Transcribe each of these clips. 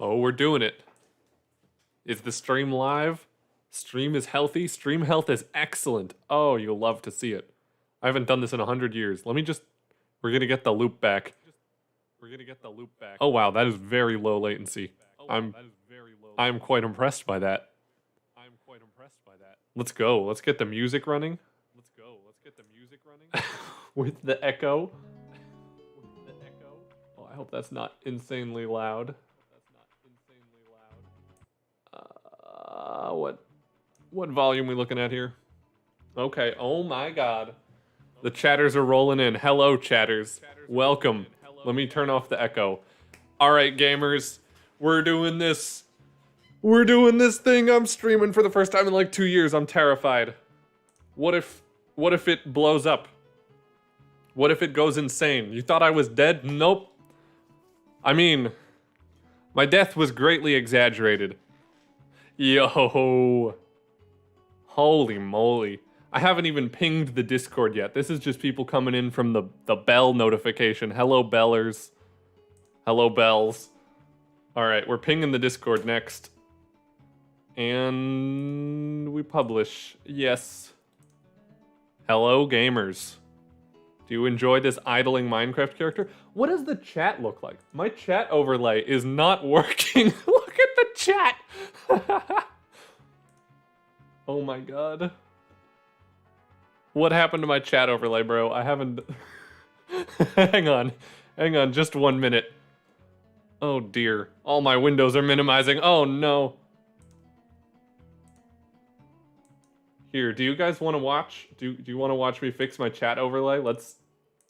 Oh, we're doing it. Is the stream live? Stream is healthy. Stream health is excellent. Oh, you'll love to see it. I haven't done this in 100 years. Let me just... We're gonna get the loop back. Oh wow, that is very low latency. I'm quite impressed by that. Let's go. Let's get the music running. With the echo. Oh, I hope that's not insanely loud. What volume we looking at here? Okay. Oh my god. The chatters are rolling in. Hello, chatters. Welcome. Let me turn off the echo. All right, gamers. We're doing this. We're doing this thing. I'm streaming for the first time in like 2 years. I'm terrified. What if it blows up? What if it goes insane? You thought I was dead? Nope. I mean, my death was greatly exaggerated. Yo. Holy moly. I haven't even pinged the Discord yet. This is just people coming in from the bell notification. Hello, bellers. Hello, bells. Alright, we're pinging the Discord next. And we publish. Yes. Hello, gamers. Do you enjoy this idling Minecraft character? What does the chat look like? My chat overlay is not working. Look at the chat. Oh my god. What happened to my chat overlay, bro? I haven't... Hang on, just 1 minute. Oh dear, all my windows are minimizing. Oh no. Here, do you guys want to watch? Do you want to watch me fix my chat overlay? Let's...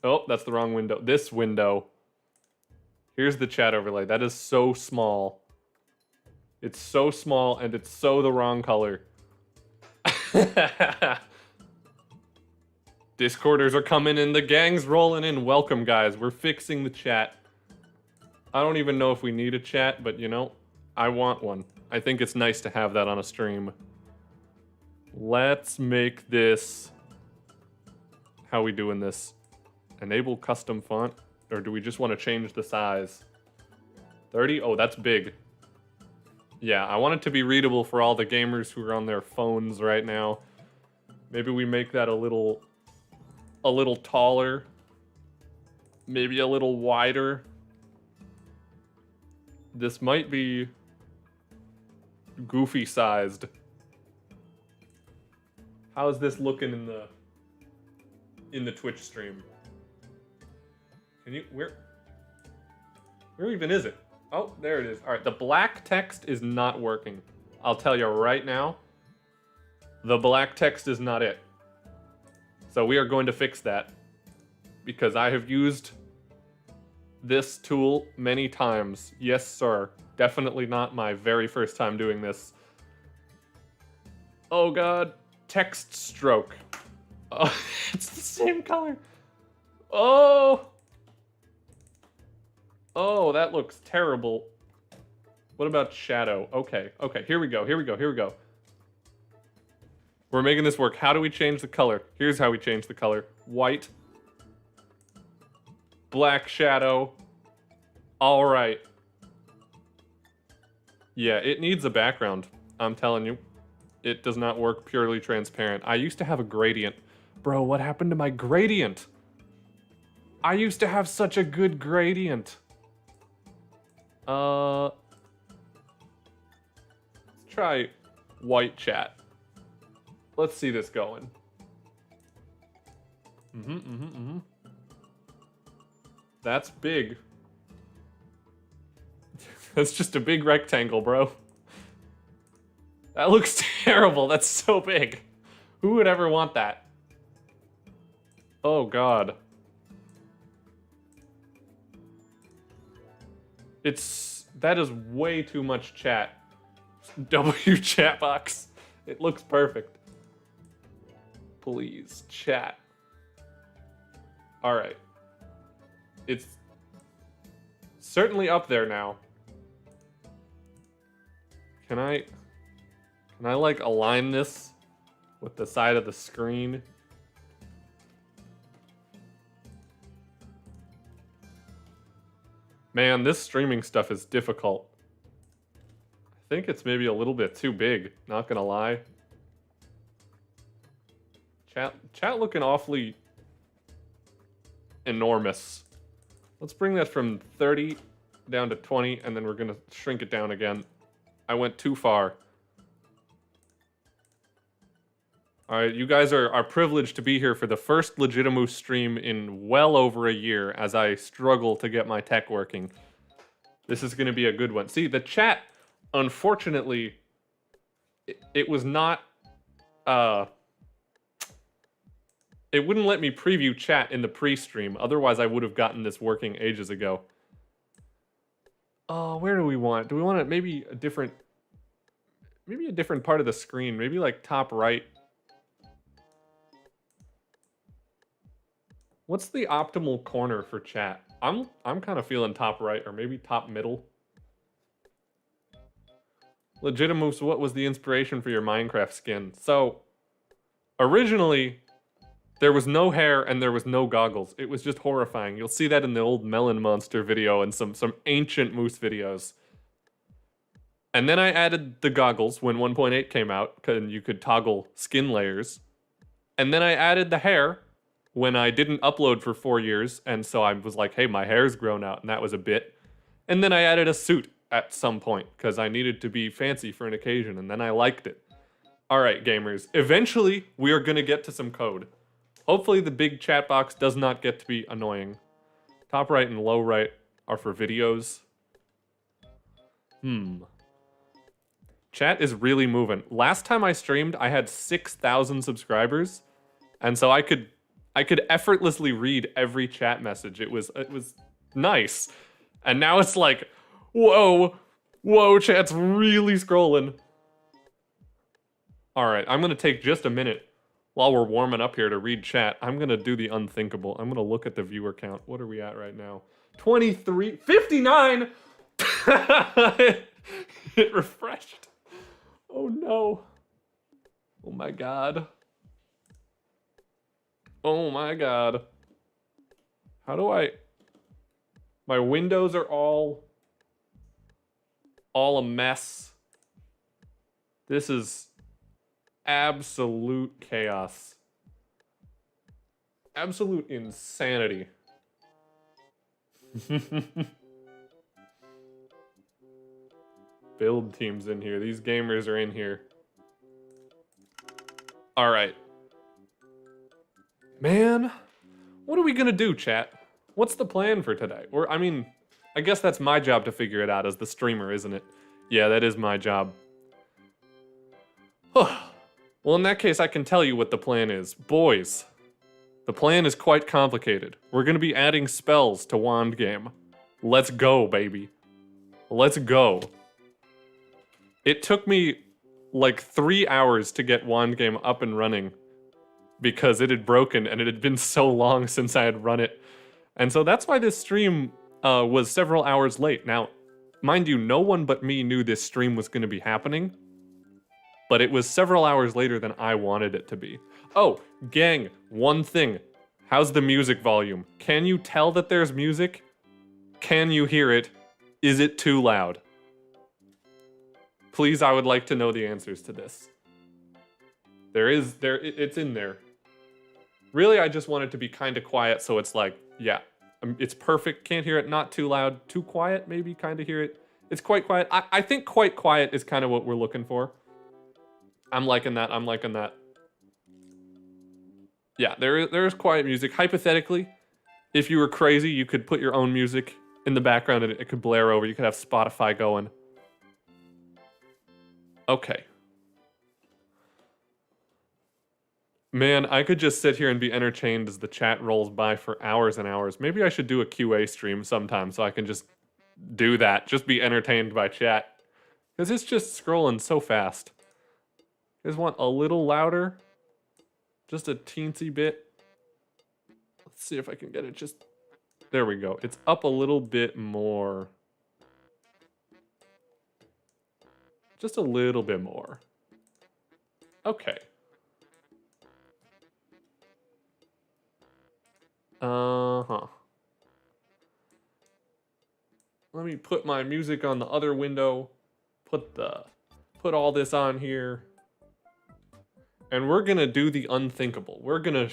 Oh, that's the wrong window. This window. Here's the chat overlay. That is so small. It's so small and it's so the wrong color. Discorders are coming in, the gang's rolling in. Welcome, guys. We're fixing the chat. I don't even know if we need a chat, but you know, I want one. I think it's nice to have that on a stream. Let's make this... How are we doing this? Enable custom font? Or do we just want to change the size? 30? Oh, that's big. Yeah, I want it to be readable for all the gamers who are on their phones right now. Maybe we make that a little taller. Maybe a little wider. This might be goofy sized. How's this looking in the Twitch stream? Can you where even is it? Oh, there it is. All right, the black text is not working. I'll tell you right now. The black text is not it. So we are going to fix that because I have used this tool many times. Yes, sir. Definitely not my very first time doing this. Oh god, text stroke. Oh, it's the same color. Oh. Oh, that looks terrible. What about shadow? Okay, here we go. We're making this work. How do we change the color? Here's how we change the color. White. Black shadow. All right. Yeah, it needs a background. I'm telling you. It does not work purely transparent. I used to have a gradient. Bro, what happened to my gradient? I used to have such a good gradient. Let's try white chat. Let's see this going. That's big. That's just a big rectangle, bro. That looks terrible. That's so big. Who would ever want that? Oh, God. That is way too much chat. W chat box. It looks perfect. Please, chat. All right. It's certainly up there now. Can I like align this with the side of the screen? Man, this streaming stuff is difficult. think it's maybe a little bit too big, not gonna lie. Chat looking awfully enormous. Let's bring that from 30 down to 20, and then we're gonna shrink it down again. I went too far. Alright, you guys are privileged to be here for the first Legitimoose stream in well over a year as I struggle to get my tech working. This is gonna be a good one. See, the chat, unfortunately, it was not, it wouldn't let me preview chat in the pre-stream, otherwise I would have gotten this working ages ago. Oh, where do we want? Do we want it maybe a different part of the screen? Maybe like top right. What's the optimal corner for chat? I'm kind of feeling top right or maybe top middle. Legitimoose, what was the inspiration for your Minecraft skin? So, originally, there was no hair and there was no goggles. It was just horrifying. You'll see that in the old Melon Monster video and some ancient Moose videos. And then I added the goggles when 1.8 came out, and you could toggle skin layers. And then I added the hair when I didn't upload for 4 years, and so I was like, hey, my hair's grown out, and that was a bit. And then I added a suit at some point, because I needed to be fancy for an occasion, and then I liked it. Alright, gamers, eventually we are gonna get to some code. Hopefully the big chat box does not get to be annoying. Top right and low right are for videos. Chat is really moving. Last time I streamed, I had 6,000 subscribers, and so I could effortlessly read every chat message. It was nice. And now it's like, whoa, chat's really scrolling. All right, I'm gonna take just a minute while we're warming up here to read chat. I'm gonna do the unthinkable. I'm gonna look at the viewer count. What are we at right now? 23, 59! It refreshed. Oh no. Oh my god. Oh my god. How do I... My windows are all a mess. This is absolute chaos. Absolute insanity. Build team's in here. These gamers are in here. All right. Man, what are we gonna do, chat? What's the plan for today? Or, I mean, I guess that's my job to figure it out as the streamer, isn't it? Yeah, that is my job. Well, in that case, I can tell you what the plan is. Boys, the plan is quite complicated. We're gonna be adding spells to Wand Game. Let's go, baby. Let's go. It took me like 3 hours to get Wand Game up and running because it had broken and it had been so long since I had run it. And so that's why this stream was several hours late. Now, mind you, no one but me knew this stream was going to be happening, but it was several hours later than I wanted it to be. Oh, gang, one thing. How's the music volume? Can you tell that there's music? Can you hear it? Is it too loud? Please, I would like to know the answers to this. It's in there. Really, I just want it to be kind of quiet, so it's like, yeah, it's perfect. Can't hear it, not too loud. Too quiet, maybe, kind of hear it. It's quite quiet. I think quite quiet is kind of what we're looking for. I'm liking that, I'm liking that. Yeah, there is quiet music. Hypothetically, if you were crazy, you could put your own music in the background and it could blare over. You could have Spotify going. Okay. Man, I could just sit here and be entertained as the chat rolls by for hours and hours. Maybe I should do a QA stream sometime so I can just do that. Just be entertained by chat. Because it's just scrolling so fast. You guys want a little louder? Just a teensy bit? Let's see if I can get it just... There we go. It's up a little bit more. Just a little bit more. Okay. Let me put my music on the other window put all this on here. And we're gonna do the unthinkable. We're gonna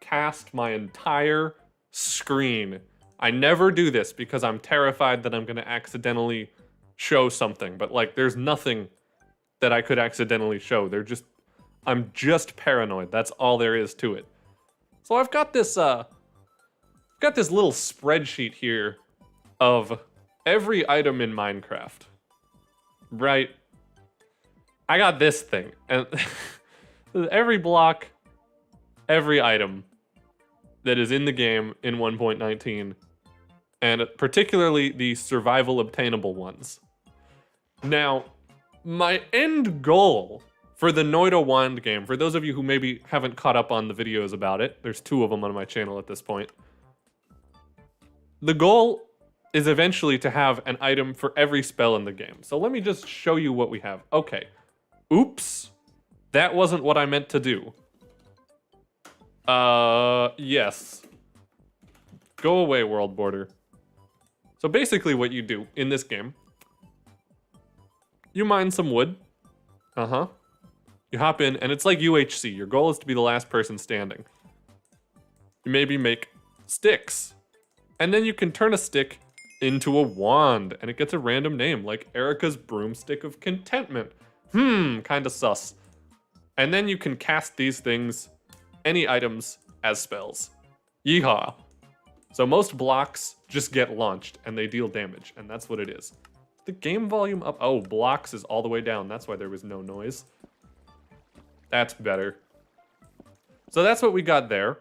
cast my entire screen. I never do this because I'm terrified that I'm gonna accidentally show something, but like there's nothing that I could accidentally show. I'm just paranoid. That's all there is to it. So I've got this little spreadsheet here of every item in Minecraft. Right? I got this thing, and every block, every item that is in the game in 1.19, and particularly the survival obtainable ones. Now, my end goal for the NOITA WAND game, for those of you who maybe haven't caught up on the videos about it, there's 2 of them on my channel at this point. The goal is eventually to have an item for every spell in the game. So let me just show you what we have. Okay. Oops. That wasn't what I meant to do. Yes. Go away, world border. So basically what you do in this game, you mine some wood. You hop in, and it's like UHC. Your goal is to be the last person standing. You maybe make sticks. And then you can turn a stick into a wand, and it gets a random name, like Erica's Broomstick of Contentment. Kinda sus. And then you can cast these things, any items, as spells. Yeehaw. So most blocks just get launched, and they deal damage, and that's what it is. The game volume up. Oh, blocks is all the way down. That's why there was no noise. That's better. So that's what we got there.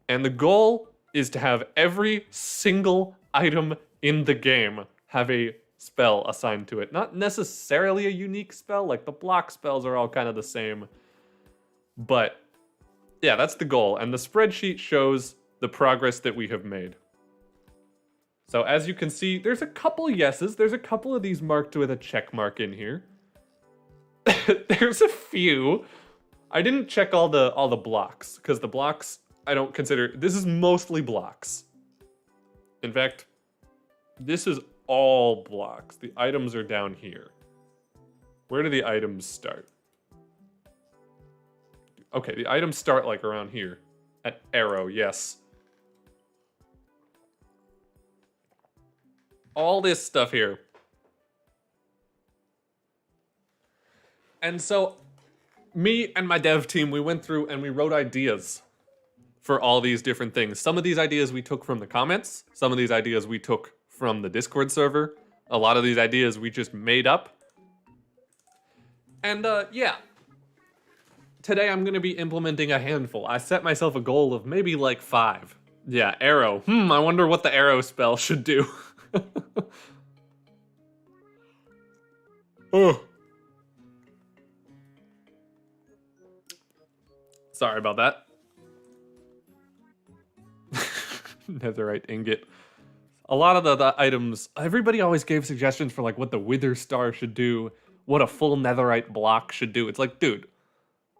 And the goal is to have every single item in the game have a spell assigned to it. Not necessarily a unique spell, like the block spells are all kind of the same. But yeah, that's the goal. And the spreadsheet shows the progress that we have made. So as you can see, there's a couple yeses. There's a couple of these marked with a check mark in here. There's a few. I didn't check all the blocks, because the blocks I don't consider. This is mostly blocks. In fact, this is all blocks. The items are down here. Where do the items start? Okay, the items start like around here. At arrow, yes. All this stuff here. And so, me and my dev team, we went through and we wrote ideas for all these different things. Some of these ideas we took from the comments. Some of these ideas we took from the Discord server. A lot of these ideas we just made up. And yeah. Today I'm gonna be implementing a handful. I set myself a goal of maybe like 5. Yeah, arrow. I wonder what the arrow spell should do. Oh. Sorry about that. Netherite ingot. A lot of the items, everybody always gave suggestions for like what the wither star should do, what a full netherite block should do. It's like, dude,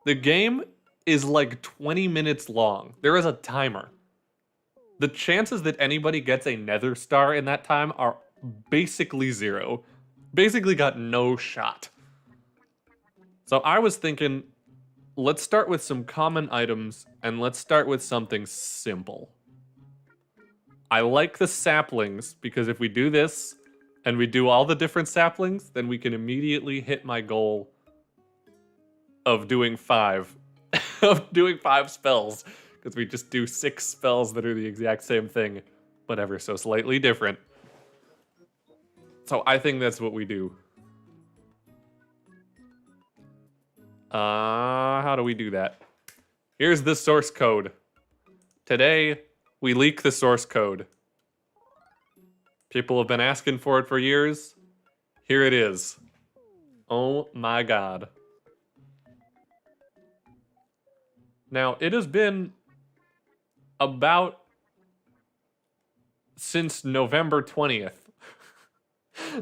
the game is like 20 minutes long. There is a timer. The chances that anybody gets a nether star in that time are basically 0. Basically got no shot. So I was thinking, let's start with some common items, and let's start with something simple. I like the saplings, because if we do this, and we do all the different saplings, then we can immediately hit my goal of doing 5. Of doing 5 spells. Because we just do 6 spells that are the exact same thing, but ever so slightly different. So I think that's what we do. How do we do that? Here's the source code. Today, we leak the source code. People have been asking for it for years. Here it is. Oh my god. Now, it has been about since November 20th.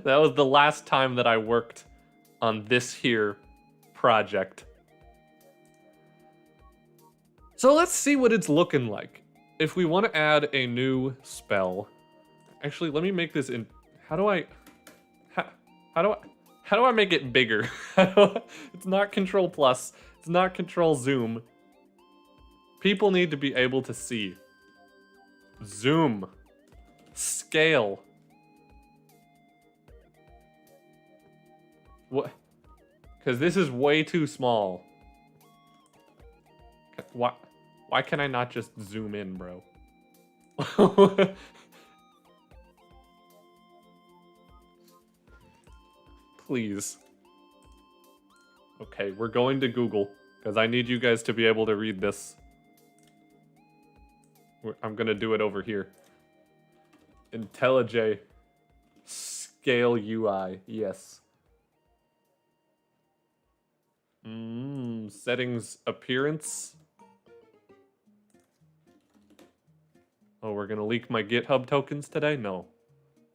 That was the last time that I worked on this here project. So let's see what it's looking like. If we want to add a new spell, actually, let me make this in. How How do I make it bigger? It's not control plus. It's not control zoom. People need to be able to see. Zoom. Scale. What? Because this is way too small. Why can I not just zoom in, bro? Please. Okay, we're going to Google, because I need you guys to be able to read this. I'm gonna do it over here. IntelliJ. Scale UI, yes. Settings appearance. Oh, we're gonna leak my GitHub tokens today? No.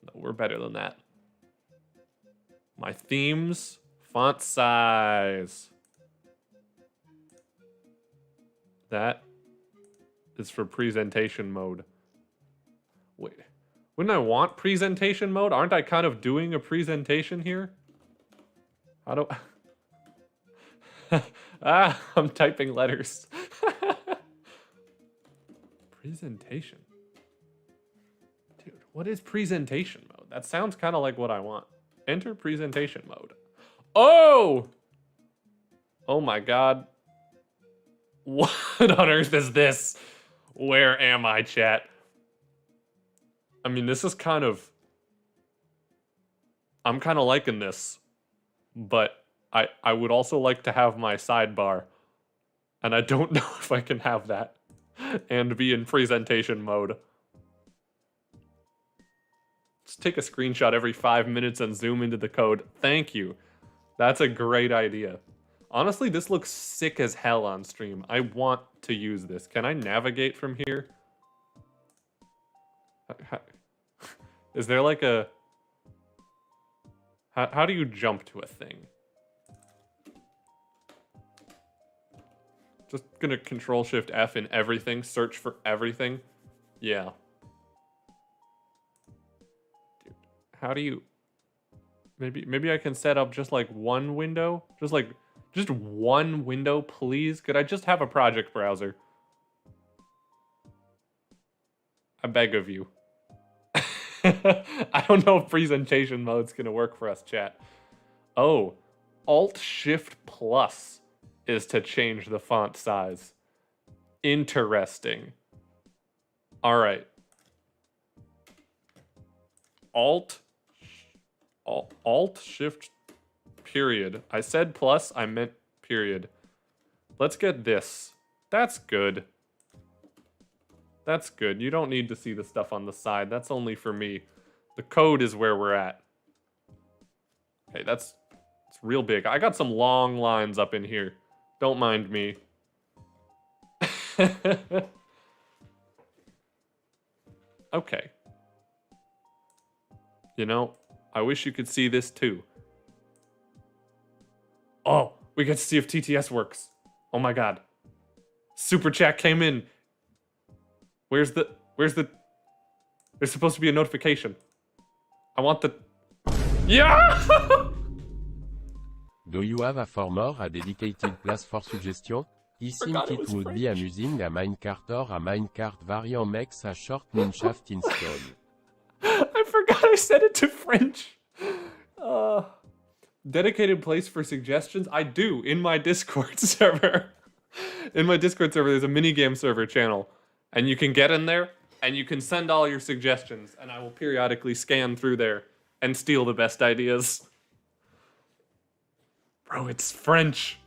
No, we're better than that. My themes, font size. That is for presentation mode. Wait, wouldn't I want presentation mode? Aren't I kind of doing a presentation here? How do I'm typing letters. Presentation. Dude, what is presentation mode? That sounds kind of like what I want. Enter presentation mode. Oh! Oh my god. What on earth is this? Where am I, chat? I mean, this is kind of... I'm kind of liking this. But I would also like to have my sidebar. And I don't know if I can have that. And be in presentation mode. Just take a screenshot every 5 minutes and zoom into the code. Thank you. That's a great idea. Honestly, this looks sick as hell on stream. I want to use this. Can I navigate from here? Is there like a... How do you jump to a thing? Just gonna Control-Shift-F in everything. Search for everything. Yeah. Dude, how do you... Maybe I can set up just like one window? Just one window, please? Could I just have a project browser? I beg of you. I don't know if presentation mode's gonna work for us, chat. Oh, Alt-Shift-Plus is to change the font size. Interesting. All right. Alt-Shift period. I said plus, I meant period. Let's get this. That's good. That's good. You don't need to see the stuff on the side. That's only for me. The code is where we're at. Okay, it's real big. I got some long lines up in here. Don't mind me. Okay. You know, I wish you could see this too. Oh, we get to see if TTS works. Oh my god. Super chat came in. Where's the... There's supposed to be a notification. I want the... Yeah! Do you have a former a dedicated place for suggestion? I think it would be amusing a minecart or a minecart variant makes a short mineshaft install. I forgot I said it to French. Dedicated place for suggestions? I do, in my Discord server. In my Discord server, there's a minigame server channel. And you can get in there, and you can send all your suggestions, and I will periodically scan through there and steal the best ideas. Bro, it's French.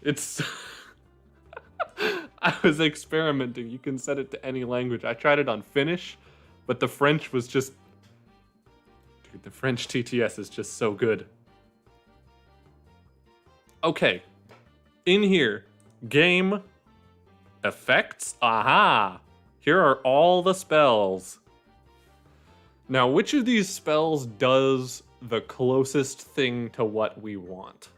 It's... I was experimenting. You can set it to any language. I tried it on Finnish, but the French was just... Dude, the French TTS is just so good. Okay. In here, game, effects, aha! Here are all the spells. Now, which of these spells does the closest thing to what we want?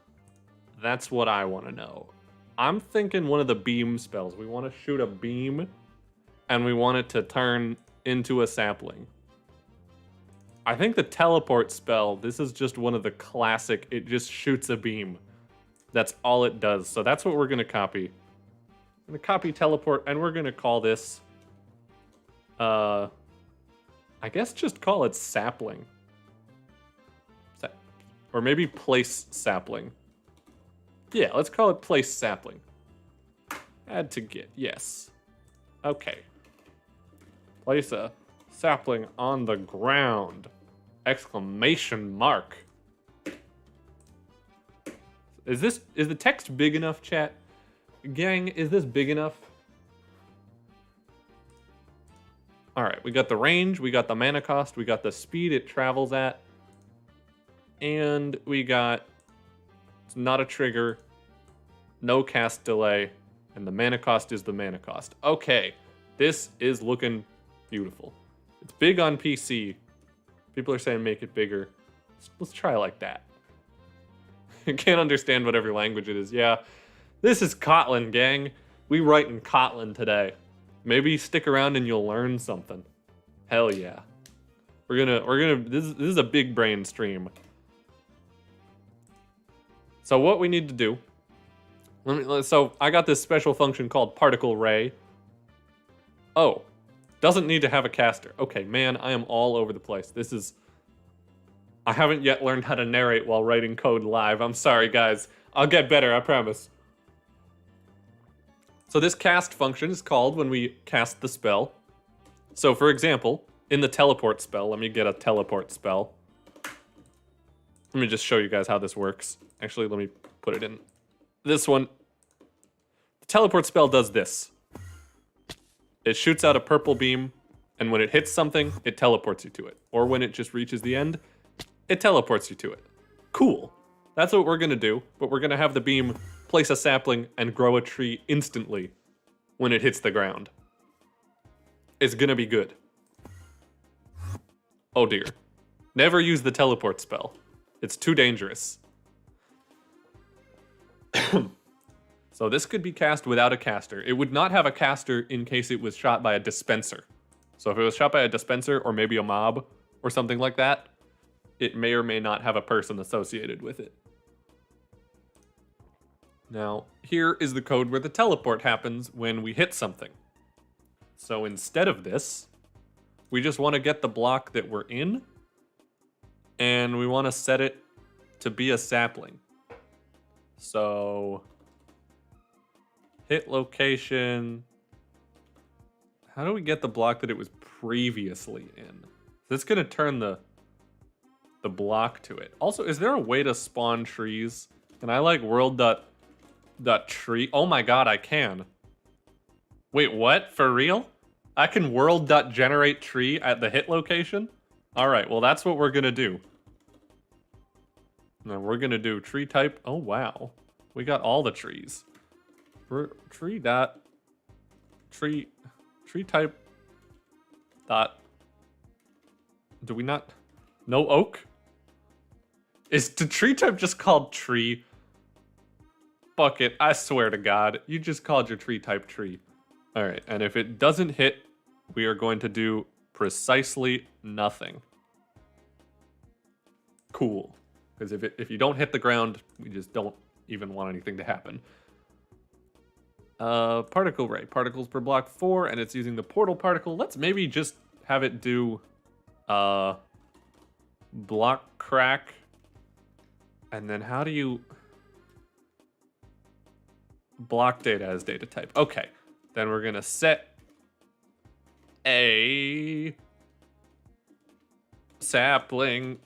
That's what I want to know. I'm thinking one of the beam spells. We want to shoot a beam, and we want it to turn into a sapling. I think the teleport spell, this is just one of the classic, it just shoots a beam. That's all it does. So that's what we're going to copy. I'm going to copy teleport, and we're going to call this, I guess just call it sapling. Or maybe place sapling. Yeah, let's call it place sapling. Add to git, yes. Okay. Place a sapling on the ground. Exclamation mark. Is the text big enough, chat? Gang, is this big enough? All right, we got the range, we got the mana cost, we got the speed it travels at, and we got, it's not a trigger, no cast delay, and the mana cost is the mana cost. Okay, this is looking beautiful. It's big on PC. People are saying make it bigger. Let's try like that. I can't understand whatever language it is. Yeah, this is Kotlin, gang. We write in Kotlin today. Maybe stick around and you'll learn something. Hell yeah. This is a big brain stream. So what we need to do, so I got this special function called particle ray. Oh, doesn't need to have a caster. Okay, man, I am all over the place. I haven't yet learned how to narrate while writing code live. I'm sorry, guys. I'll get better, I promise. So this cast function is called when we cast the spell. So for example, in the teleport spell, let me get a teleport spell. Let me just show you guys how this works. Actually, let me put it in this one. The teleport spell does this. It shoots out a purple beam, and when it hits something, it teleports you to it. Or when it just reaches the end, it teleports you to it. Cool. That's what we're gonna do, but we're gonna have the beam place a sapling and grow a tree instantly when it hits the ground. It's gonna be good. Oh dear. Never use the teleport spell. It's too dangerous. So this could be cast without a caster. It would not have a caster in case it was shot by a dispenser. So if it was shot by a dispenser or maybe a mob or something like that, it may or may not have a person associated with it. Now, here is the code where the teleport happens when we hit something. So instead of this, we just want to get the block that we're in, and we want to set it to be a sapling. So hit location. How do we get the block that it was previously in? So it's gonna turn the block to it. Also, is there a way to spawn trees? Can I like world.tree? Oh my god, I can. Wait, what? For real? I can world.generate tree at the hit location? Alright, well that's what we're gonna do. Now we're gonna do tree type. Oh wow. We got all the trees. Tree type dot. Do we not? No oak? Is the tree type just called tree? Fuck it, I swear to God, you just called your tree type tree. All right, and if it doesn't hit, we are going to do precisely nothing. Cool, because if you don't hit the ground, we just don't even want anything to happen. Particle ray, particles per block 4, and it's using the portal particle. Let's maybe just have it do block crack. And then how do you block data as data type? Okay, then we're gonna set a sapling,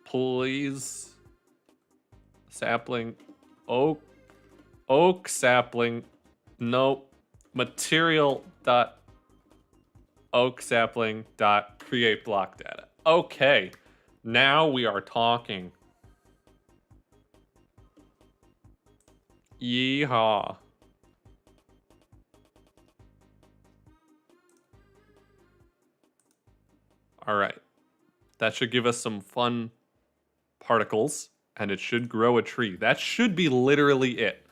please. Sapling, oak sapling, nope, material dot oak sapling dot create block data. Okay, now we are talking. Yeehaw. All right, that should give us some fun particles, and it should grow a tree. That should be literally it.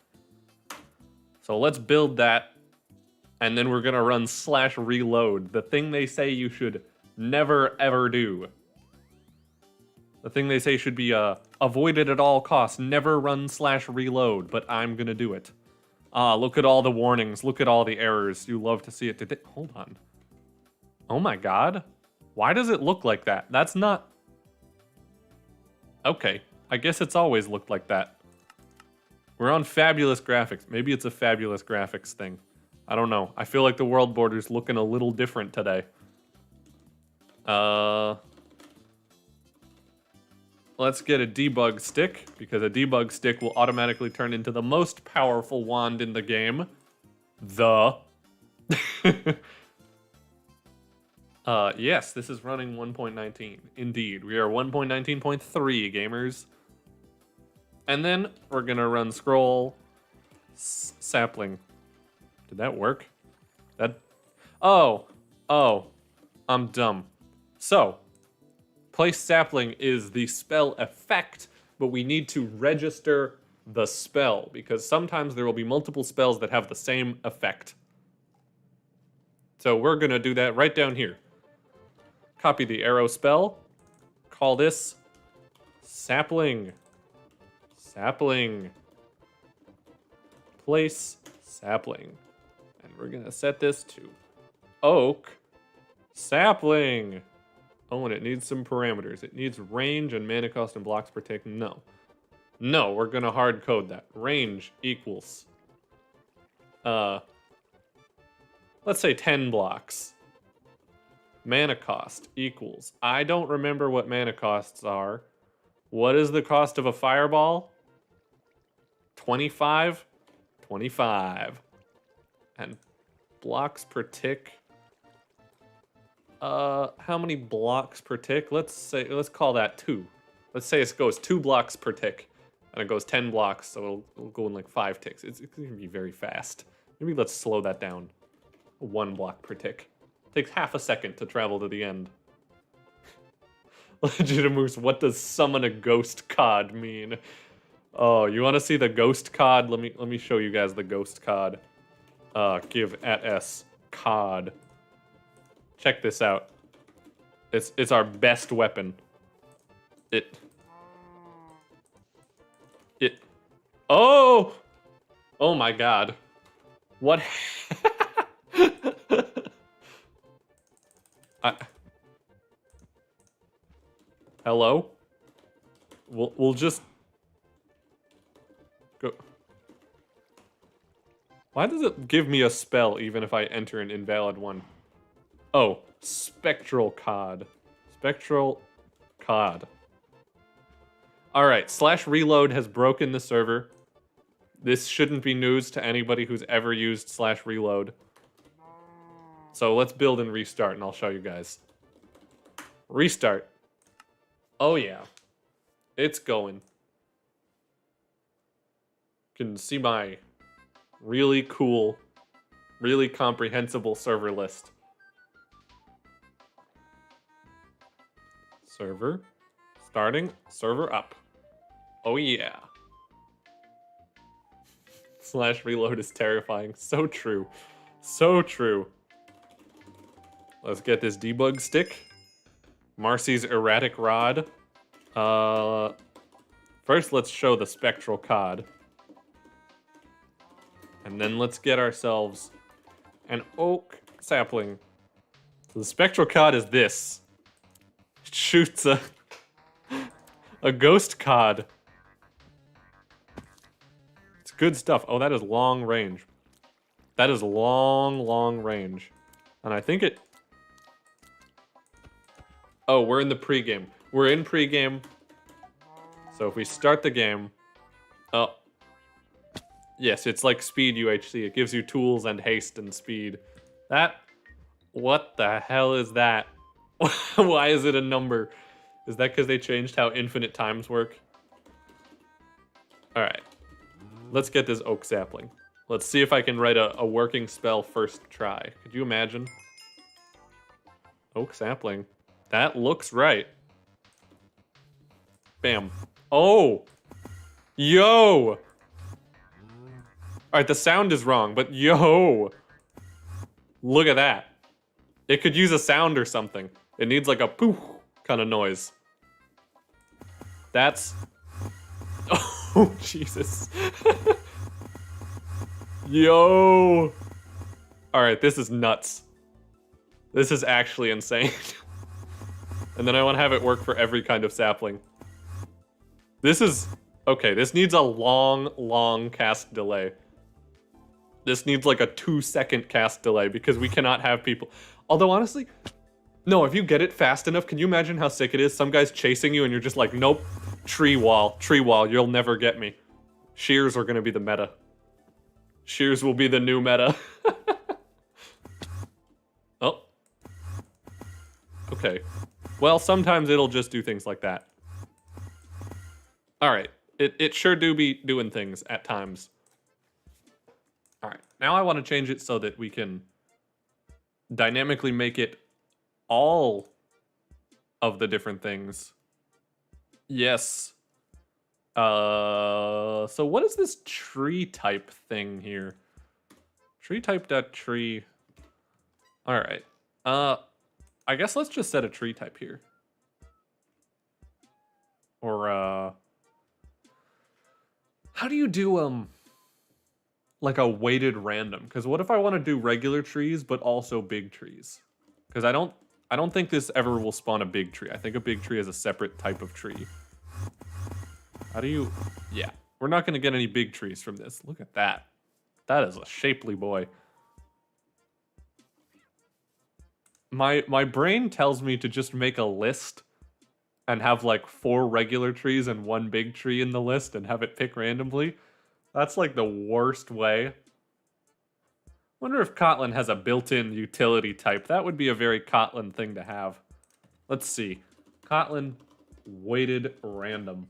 So let's build that, and then we're gonna run /reload, the thing they say you should Never ever do. The thing they say should be avoided at all costs. Never run /reload, but I'm gonna do it. Ah, look at all the warnings. Look at all the errors. You love to see it. Did they... Hold on. Oh my god. Why does it look like that? That's not... Okay. I guess it's always looked like that. We're on fabulous graphics. Maybe it's a fabulous graphics thing. I don't know. I feel like the world border's looking a little different today. Let's get a debug stick, because a debug stick will automatically turn into the most powerful wand in the game. Yes, this is running 1.19. Indeed, we are 1.19.3 gamers. And then we're gonna run scroll sapling. Did that work? Oh, I'm dumb. So, place sapling is the spell effect, but we need to register the spell, because sometimes there will be multiple spells that have the same effect. So we're gonna do that right down here. Copy the arrow spell. Call this sapling. Sapling. Place sapling. And we're gonna set this to oak sapling. Oh, and it needs some parameters. It needs range and mana cost and blocks per tick. No. No, we're gonna hard code that. Range equals let's say 10 blocks. Mana cost equals... I don't remember what mana costs are. What is the cost of a fireball? 25? 25. And blocks per tick. How many blocks per tick? Let's call that 2. Let's say it goes 2 blocks per tick. And it goes 10 blocks, so it'll go in like 5 ticks. It's gonna be very fast. Maybe let's slow that down. 1 block per tick. Takes half a second to travel to the end. Legitimoose, what does summon a ghost cod mean? Oh, you want to see the ghost cod? Let me show you guys the ghost cod. Give @s cod. Check this out. It's our best weapon. Oh! Oh my god. What? Hello? We'll just go. Why does it give me a spell even if I enter an invalid one? Oh, spectral cod. Spectral cod. Alright, /reload has broken the server. This shouldn't be news to anybody who's ever used /reload. So let's build and restart, and I'll show you guys. Restart. Oh yeah. It's going. You can see my really cool, really comprehensible server list. Server. Starting. Server up. Oh yeah. /reload is terrifying. So true. So true. Let's get this debug stick. Marcy's erratic rod. First let's show the spectral cod. And then let's get ourselves an oak sapling. So the spectral cod is this. It shoots a ghost cod. It's good stuff. Oh, that is long range. That is long range. And I think it... Oh, we're in the pregame. We're in pregame. So if we start the game... Oh. Yes, it's like speed UHC. It gives you tools and haste and speed. That... What the hell is that? Why is it a number? Is that because they changed how infinite times work? Alright. Let's get this oak sapling. Let's see if I can write a working spell first try. Could you imagine? Oak sapling. That looks right. Bam. Oh! Yo! Alright, the sound is wrong, but yo! Look at that. It could use a sound or something. It needs like a poof kind of noise. That's... Oh, Jesus. Yo! Alright, this is nuts. This is actually insane. And then I want to have it work for every kind of sapling. This is... Okay, this needs a long, long cast delay. This needs like a 2-second cast delay because we cannot have people... Although, honestly... No, if you get it fast enough, can you imagine how sick it is? Some guy's chasing you and you're just like, nope, tree wall, you'll never get me. Shears are gonna be the meta. Shears will be the new meta. Oh. Okay. Well, sometimes it'll just do things like that. Alright. It sure do be doing things at times. Alright. Now I want to change it so that we can dynamically make it all of the different things. Yes. So what is this tree type thing here? Tree type.tree. Alright. I guess let's just set a tree type here. Or, how do you do, like a weighted random? Because what if I want to do regular trees, but also big trees? Because I don't think this ever will spawn a big tree. I think a big tree is a separate type of tree. How do you... Yeah. We're not going to get any big trees from this. Look at that. That is a shapely boy. My brain tells me to just make a list and have like 4 regular trees and 1 big tree in the list and have it pick randomly. That's like the worst way. Wonder if Kotlin has a built-in utility type. That would be a very Kotlin thing to have. Let's see. Kotlin weighted random.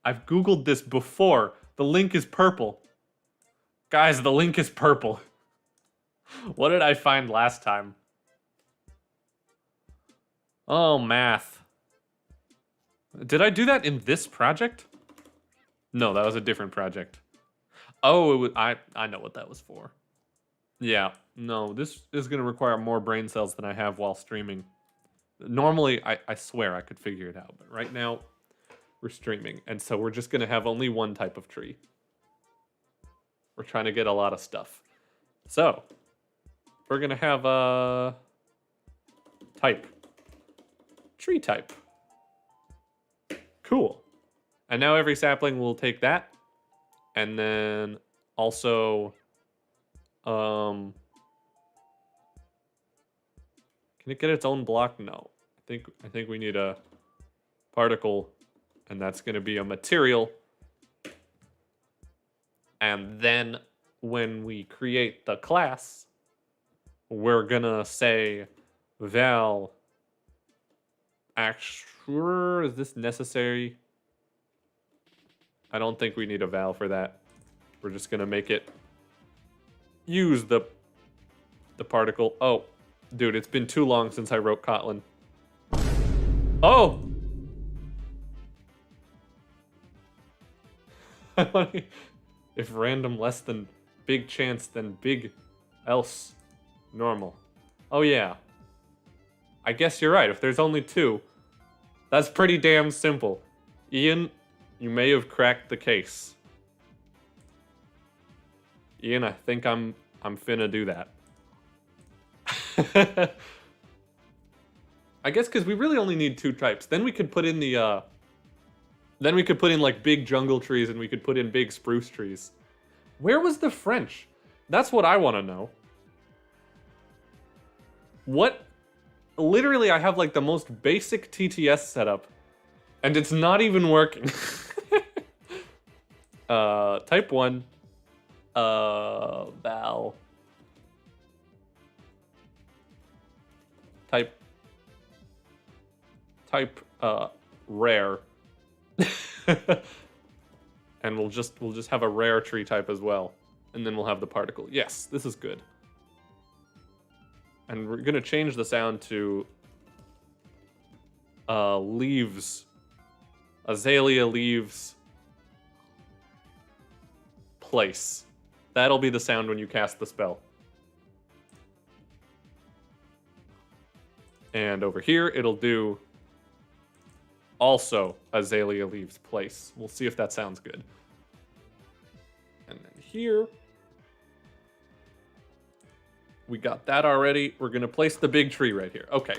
I've Googled this before. The link is purple. Guys, the link is purple. What did I find last time? Oh, math. Did I do that in this project? No, that was a different project. Oh, it was, I know what that was for. Yeah, no, this is going to require more brain cells than I have while streaming. Normally, I swear I could figure it out, but right now, we're streaming, and so we're just going to have only one type of tree. We're trying to get a lot of stuff. So, we're going to have a type. Tree type. Cool. And now every sapling will take that. And then also, can it get its own block? No. I think we need a particle, and that's going to be a material. And then when we create the class, we're gonna say val. Actually, is this necessary? I don't think we need a val for that. We're just gonna make it use the particle. Oh, dude, it's been too long since I wrote Kotlin. Oh! If random less than big chance, then big else normal. Oh yeah. I guess you're right. If there's only 2, that's pretty damn simple. Ian, you may have cracked the case. Ian, I think I'm finna do that. I guess because we really only need 2 types. Then we could put in the then we could put in like big jungle trees and we could put in big spruce trees. Where was the French? That's what I want to know. What? Literally, I have like the most basic TTS setup, and it's not even working. Type 1. Val. Type, rare. And we'll just have a rare tree type as well. And then we'll have the particle. Yes, this is good. And we're gonna change the sound to leaves. Azalea leaves place. That'll be the sound when you cast the spell. And over here, it'll do also azalea leaves place. We'll see if that sounds good. And then here, we got that already. We're going to place the big tree right here. Okay.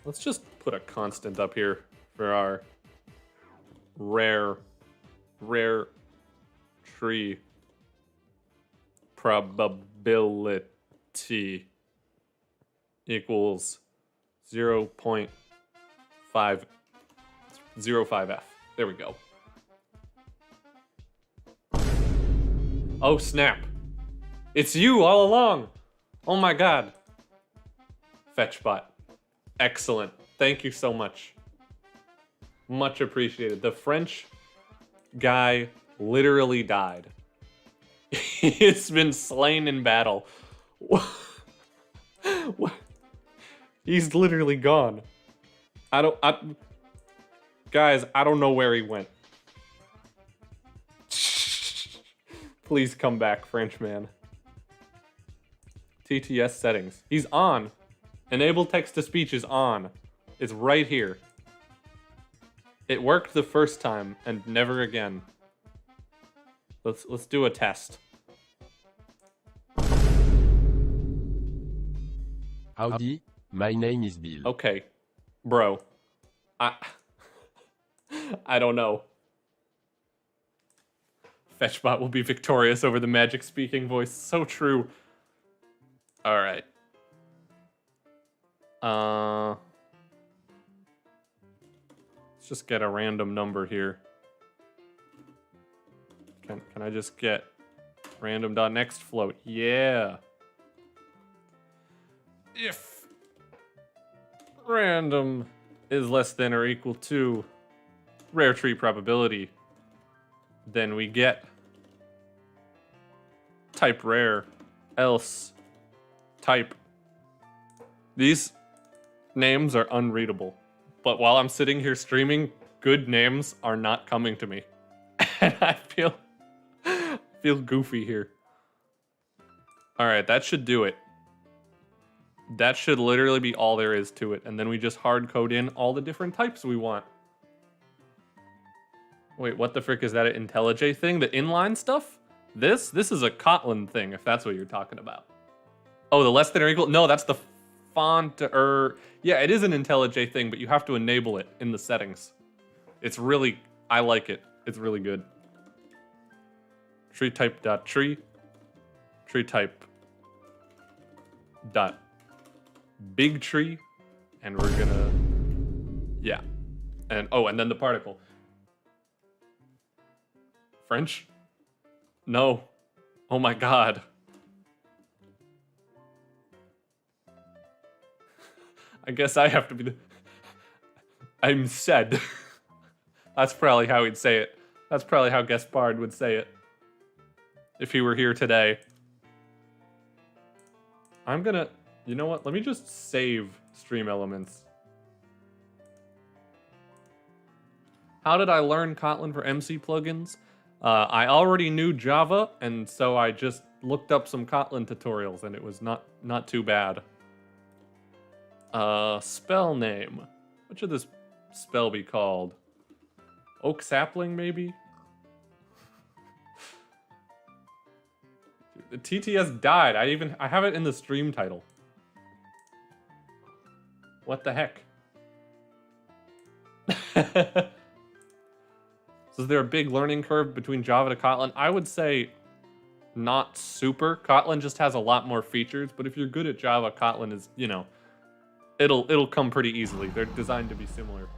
Let's just put a constant up here for our rare tree probability equals 0.505F. There we go. Oh, snap. It's you all along. Oh my god. Fetchbot. Excellent. Thank you so much. Much appreciated. The French guy literally died. He's been slain in battle. What? He's literally gone. Guys, I don't know where he went. Please come back, Frenchman. TTS settings. He's on. Enable text-to-speech is on. It's right here. It worked the first time and never again. Let's do a test. Howdy, my name is Bill. Okay, bro. I don't know. Fetchbot will be victorious over the magic speaking voice. So true. All right. Let's just get a random number here. Can I just get random.next float? Yeah. If random is less than or equal to rare tree probability, then we get type rare, else type. These names are unreadable, but while I'm sitting here streaming, good names are not coming to me. And I feel goofy here. All right, that should do it. That should literally be all there is to it. And then we just hard code in all the different types we want. Wait, what the frick is that an IntelliJ thing? The inline stuff? This is a Kotlin thing, if that's what you're talking about. Oh, the less than or equal? No, that's the font yeah, it is an IntelliJ thing, but you have to enable it in the settings. It's really, I like it. It's really good. Tree type dot tree. Tree type dot big tree. And we're gonna, yeah. And oh, and then the particle. French? No. Oh my god. I guess I have to be the... I'm said. That's probably how he'd say it. That's probably how Gaspard would say it. If he were here today. I'm gonna... You know what? Let me just save stream elements. How did I learn Kotlin for MC plugins? I already knew Java, and so I just looked up some Kotlin tutorials, and it was not too bad. Spell name. What should this spell be called? Oak sapling, maybe? The TTS died. I have it in the stream title. What the heck? So is there a big learning curve between Java to Kotlin? I would say not super. Kotlin just has a lot more features, but if you're good at Java, Kotlin is, you know, it'll come pretty easily. They're designed to be similar.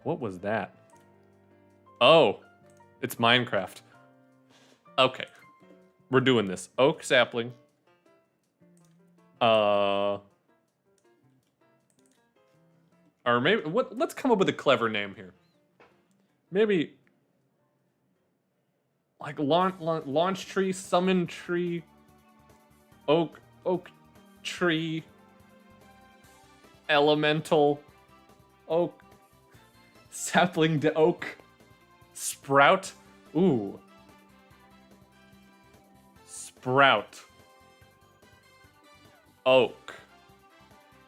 What was that? Oh, it's Minecraft. Okay. We're doing this. Oak sapling. Or maybe let's come up with a clever name here. Maybe like launch tree, summon tree, oak tree, elemental, oak, sapling to oak, sprout. Ooh. Sprout. oak.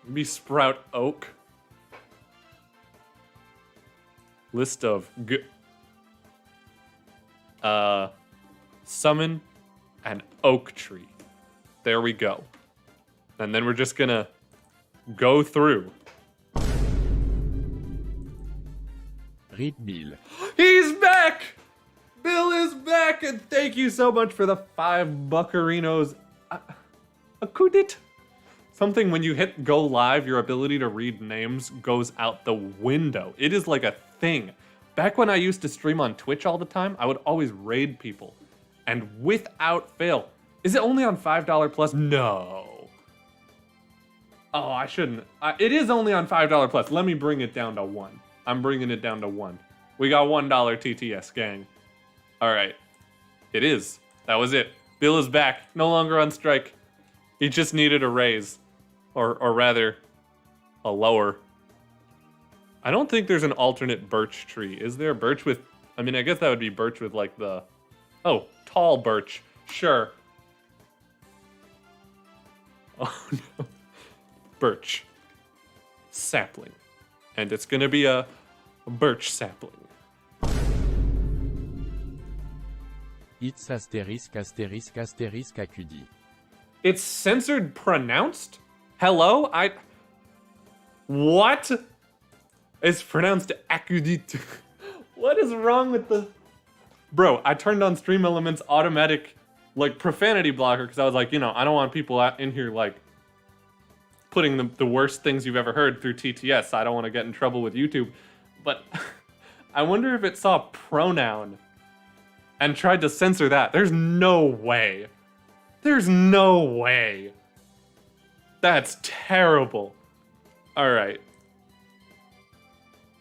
Maybe sprout oak. List of summon an oak tree. There we go. And then we're just gonna go through. Read Bill. He's back! Bill is back, and thank you so much for the 5 buccarinos. Akudit? Something when you hit go live, your ability to read names goes out the window. It is like a thing. Back when I used to stream on Twitch all the time, I would always raid people. And without fail, is it only on $5 plus? No. Oh, I shouldn't. It is only on $5 plus. Let me bring it down to 1. I'm bringing it down to 1. We got $1 TTS, gang. All right. It is. That was it. Bill is back. No longer on strike. He just needed a raise. Or rather, a lower. I don't think there's an alternate birch tree. Is there a birch with... I mean, I guess that would be birch with like the... Oh, tall birch. Sure. Oh, no. Birch. Sapling. And it's gonna be a birch sapling. It's asterisk asterisk asterisk AQD. It's censored pronounced? Hello? What? It's pronounced akudit. What is wrong with the... Bro, I turned on Stream Elements automatic, like, profanity blocker, because I was like, you know, I don't want people out in here, like, putting the worst things you've ever heard through TTS. I don't want to get in trouble with YouTube. But I wonder if it saw pronoun and tried to censor that. There's no way. There's no way. That's terrible. All right.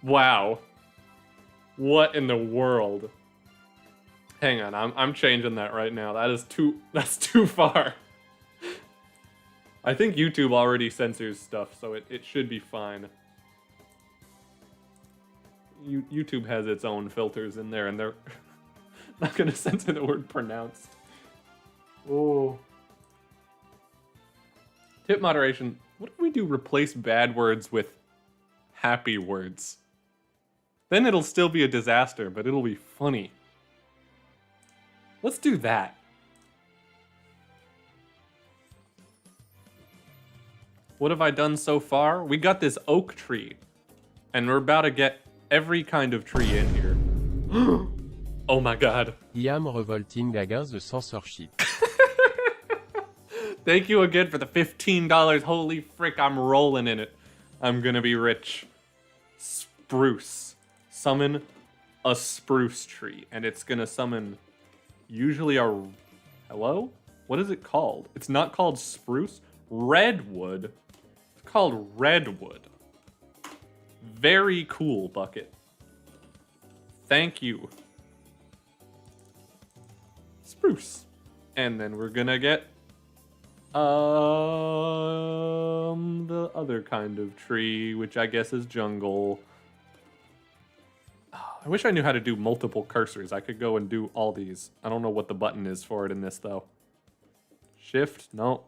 Wow. What in the world? Hang on, I'm changing that right now. That's too far. I think YouTube already censors stuff, so it should be fine. YouTube has its own filters in there, and they're not gonna censor the word pronounced. Oh. Tip moderation. What if we do replace bad words with happy words? Then it'll still be a disaster, but it'll be funny. Let's do that. What have I done so far? We got this oak tree. And we're about to get every kind of tree in here. Oh my god. I am revolting against the censorship. Thank you again for the $15. Holy frick, I'm rolling in it. I'm gonna be rich. Spruce. Summon a spruce tree. And it's gonna summon usually a... Hello? What is it called? It's not called spruce. Redwood. It's called redwood. Very cool, Bucket. Thank you. Spruce. And then we're gonna get the other kind of tree, which I guess is jungle. Oh, I wish I knew how to do multiple cursors. I could go and do all these. I don't know what the button is for it in this though. Shift? No.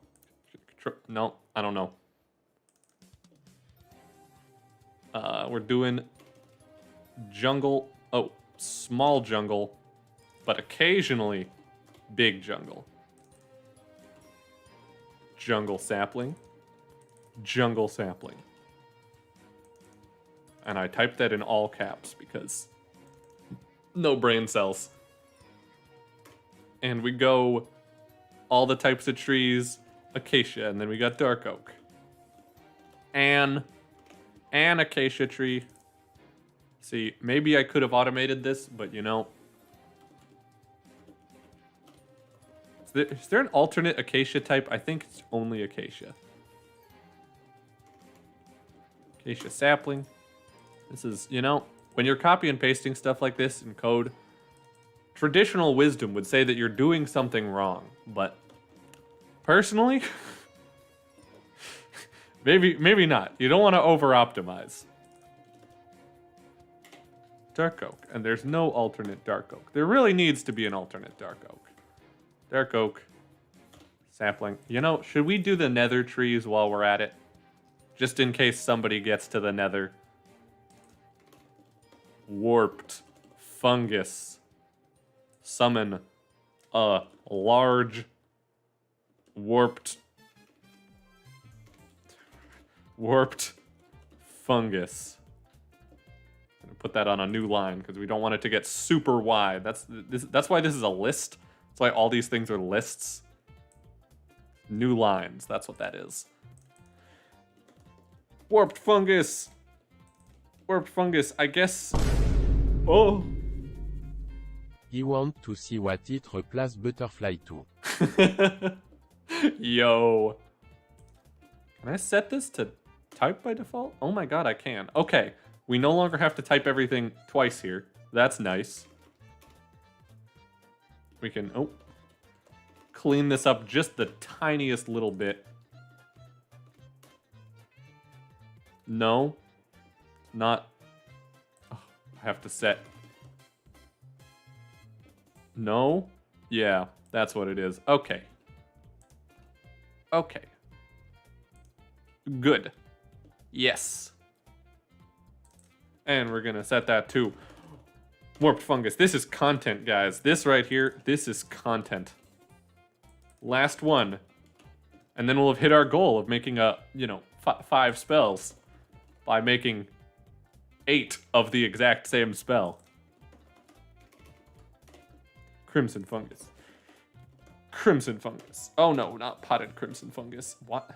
No, I don't know. We're doing jungle. Oh, small jungle, but occasionally big jungle. Jungle sapling. Jungle sapling. And I typed that in all caps because no brain cells. And we go all the types of trees. Acacia, and then we got dark oak. An acacia tree. See, maybe I could have automated this, but you know. Is there an alternate acacia type? I think it's only acacia. Acacia sapling. This is, you know, when you're copy and pasting stuff like this in code, traditional wisdom would say that you're doing something wrong, but personally, maybe not. You don't want to over-optimize. Dark oak, and there's no alternate dark oak. There really needs to be an alternate dark oak. Dark oak, Sapling. You know, should we do the nether trees while we're at it? Just in case somebody gets to the nether. Warped fungus. Summon a large warped fungus. I'm gonna put that on a new line because we don't want it to get super wide. That's why this is a list. That's why all these things are lists. New lines, that's what that is. Warped fungus. Warped fungus, I guess. Oh. You want to see what it replace butterfly to. Yo. Can I set this to type by default? Oh my god, I can. Okay, we no longer have to type everything twice here. That's nice. We can, clean this up just the tiniest little bit. No. Not. Oh, I have to set. No? Yeah, that's what it is. Okay. Okay. Good. Yes. And we're gonna set that to warped fungus. This is content, guys. This right here, this is content. Last one. And then we'll have hit our goal of making 5 spells by making 8 of the exact same spell. Crimson fungus. Crimson fungus. Oh no, not potted crimson fungus. What?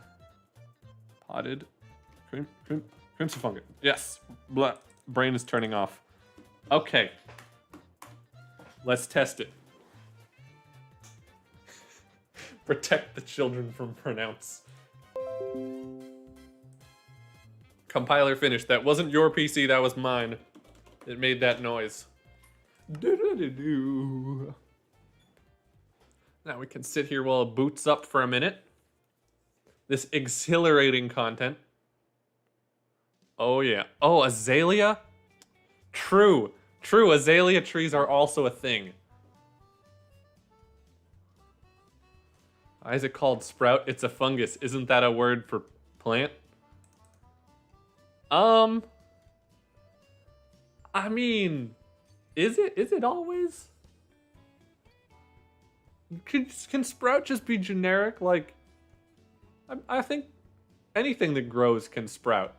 Potted crimson fungus. Yes. Blah. Brain is turning off. Okay. Let's test it. Protect the children from pronounce. Compiler finished. That wasn't your PC, that was mine. It made that noise. Do-do-do-do. Now we can sit here while it boots up for a minute. This exhilarating content. Oh yeah. Oh, azalea? True. True, azalea trees are also a thing. Why is it called sprout? It's a fungus. Isn't that a word for plant? I mean, is it? Is it always? Can sprout just be generic? Like, I think anything that grows can sprout.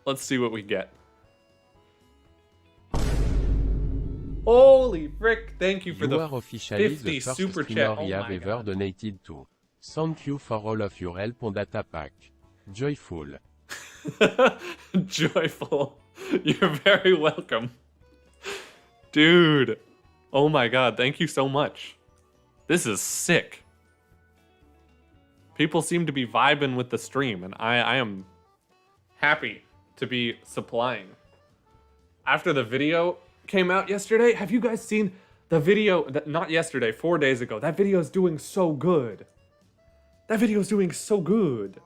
Let's see what we get. Holy frick, thank you for the 50 super chat. Oh my ever donated to. Thank you for all of your help on data pack. Joyful. Joyful. You're very welcome. Dude. Oh my god, thank you so much. This is sick. People seem to be vibing with the stream, and I am happy to be supplying. After the video came out yesterday, have you guys seen the video? Not yesterday, 4 days ago. That video is doing so good. That video is doing so good.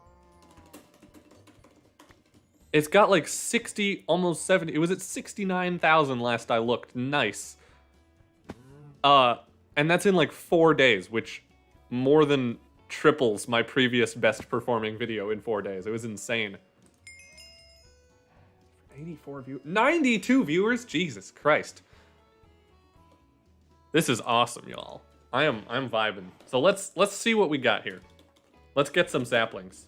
It's got like 60, almost 70. It was at 69,000 last I looked. Nice. And that's in like 4 days, which more than triples my previous best performing video in 4 days. It was insane. 84 viewers, 92 viewers? Jesus Christ. This is awesome, y'all. I'm vibing. So let's see what we got here. Let's get some saplings.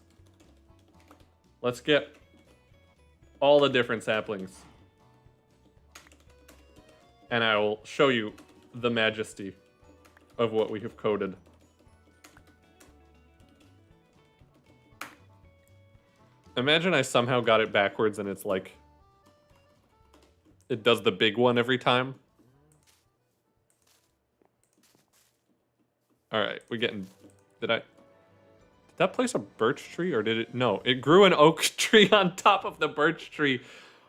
Let's get all the different saplings. And I will show you the majesty of what we have coded. Imagine I somehow got it backwards and it's like it does the big one every time. All right, we're getting, did that place a birch tree or did it? No, it grew an oak tree on top of the birch tree.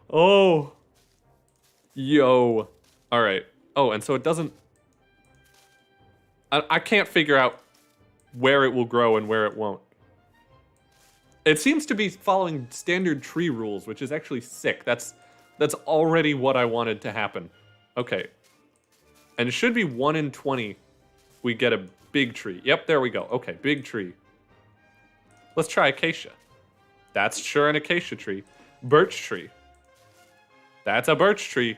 Oh, yo. All right. Oh, and so it doesn't, I can't figure out where it will grow and where it won't. It seems to be following standard tree rules, which is actually sick. That's already what I wanted to happen. Okay, And it should be 1 in 20 we get a big tree. Yep, there we go. Okay, big tree. Let's try acacia. That's sure an acacia tree. Birch tree. That's a birch tree.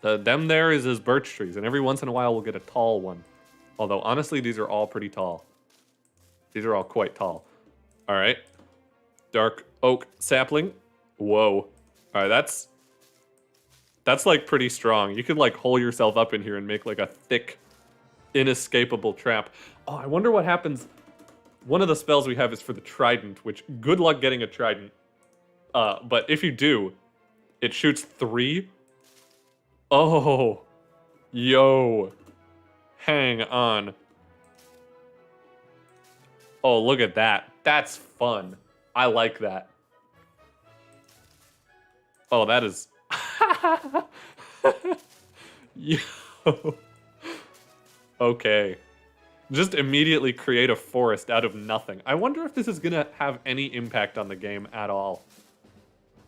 Them there is birch trees. And every once in a while we'll get a tall one. Although, honestly, these are all pretty tall. These are all quite tall. All right. Dark oak sapling. Whoa. All right, that's like pretty strong. You could like hole yourself up in here and make like a thick, inescapable trap. Oh, I wonder what happens. One of the spells we have is for the trident, which good luck getting a trident. But if you do, it shoots 3. Oh, yo, hang on. Oh, look at that. That's fun. I like that. Oh, that is... Yo. Okay. Just immediately create a forest out of nothing. I wonder if this is gonna have any impact on the game at all.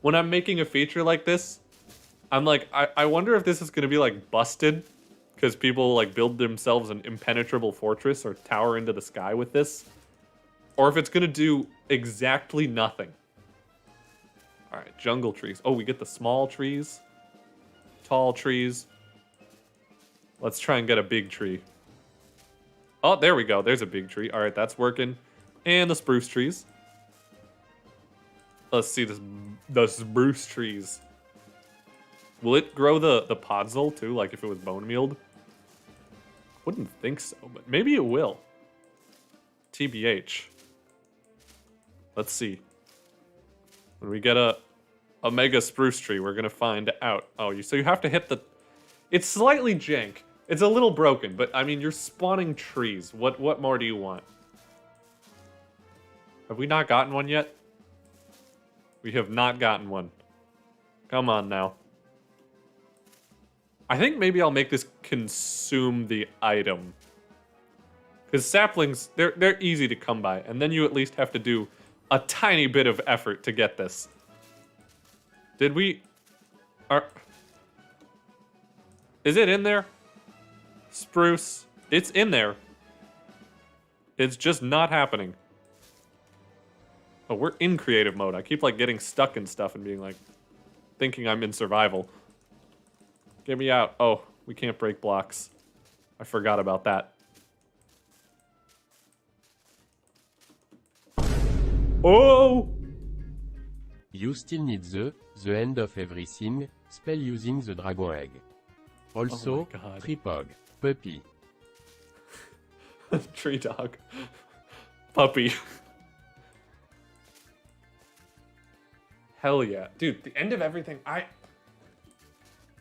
When I'm making a feature like this, I'm like, I wonder if this is gonna be like busted because people like build themselves an impenetrable fortress or tower into the sky with this. Or if it's gonna do exactly nothing. Alright, jungle trees. Oh, we get the small trees. Tall trees. Let's try and get a big tree. Oh, there we go. There's a big tree. Alright, that's working. And the spruce trees. Let's see the spruce trees. Will it grow the podzol too, like if it was bone mealed? Wouldn't think so, but maybe it will. TBH. Let's see. When we get a mega spruce tree, we're gonna find out. Oh, so you have to hit the... It's slightly jank. It's a little broken, but I mean, you're spawning trees. What more do you want? Have we not gotten one yet? We have not gotten one. Come on now. I think maybe I'll make this consume the item. Because saplings, they're easy to come by, and then you at least have to do a tiny bit of effort to get this. Did we... Is it in there? Spruce. It's in there. It's just not happening. Oh, we're in creative mode. I keep like getting stuck in stuff and being like, thinking I'm in survival. Get me out. Oh, we can't break blocks. I forgot about that. Oh! You still need the end of everything, spell using the dragon egg. Also, tripog, puppy. Tree dog. Puppy. Hell yeah. Dude, the end of everything,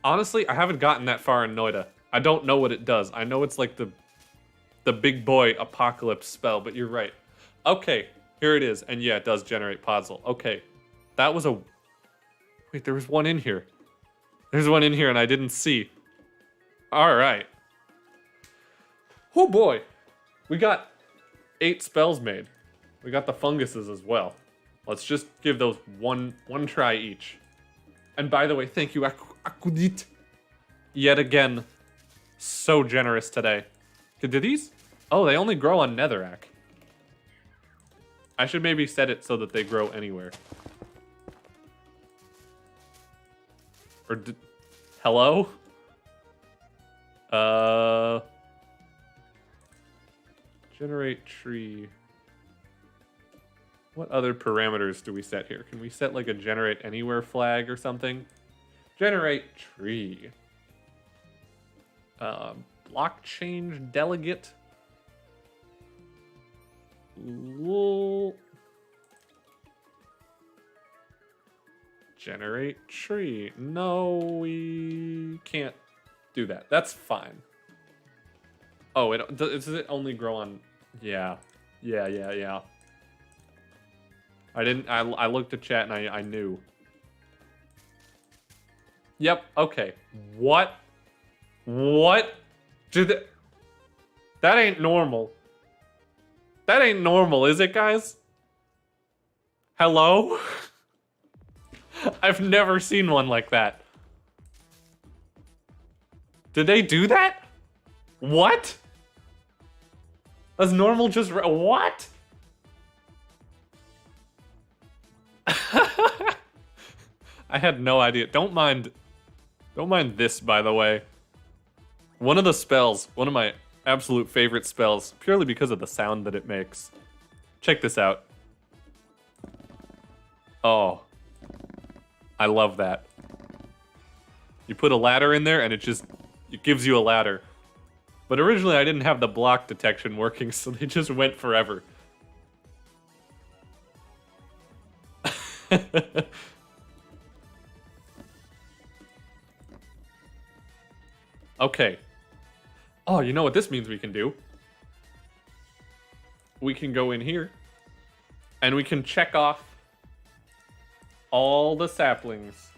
honestly, I haven't gotten that far in Noita. I don't know what it does. I know it's like the big boy apocalypse spell, but you're right. Okay, here it is. And yeah, it does generate podzol. Okay, that was a... Wait, there was one in here. There's one in here and I didn't see. All right. Oh boy. We got 8 spells made. We got the funguses as well. Let's just give those one try each. And by the way, thank you, Akudit. Yet again, so generous today. Do these? Oh, they only grow on netherrack. I should maybe set it so that they grow anywhere. Or hello? Generate tree. What other parameters do we set here? Can we set like a generate anywhere flag or something? Generate tree. Block change delegate. Lol. Generate tree. No, we can't do that. That's fine. Oh, does it only grow on... Yeah. Yeah. I looked at chat and I knew. Yep, okay. What? What? That ain't normal. That ain't normal, is it, guys? Hello? I've never seen one like that. Did they do that? What? That's normal just... What? I had no idea. Don't mind this, by the way. One of the spells, one of my absolute favorite spells, purely because of the sound that it makes. Check this out. Oh. I love that. You put a ladder in there and it gives you a ladder. But originally I didn't have the block detection working, so they just went forever. Okay. Oh, you know what this means we can do? We can go in here and we can check off all the saplings.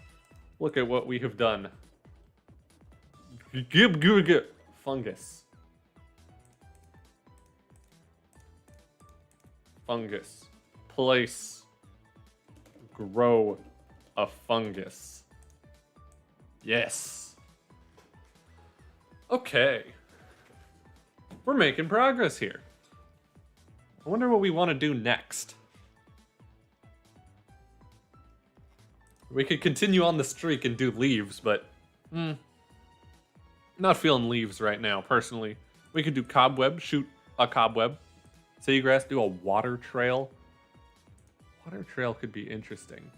Look at what we have done. Fungus. Fungus. Place. Grow a fungus. Yes. Okay. We're making progress here. I wonder what we want to do next. We could continue on the streak and do leaves, but... not feeling leaves right now, personally. We could do cobweb, shoot a cobweb. Seagrass, do a water trail. Water trail could be interesting.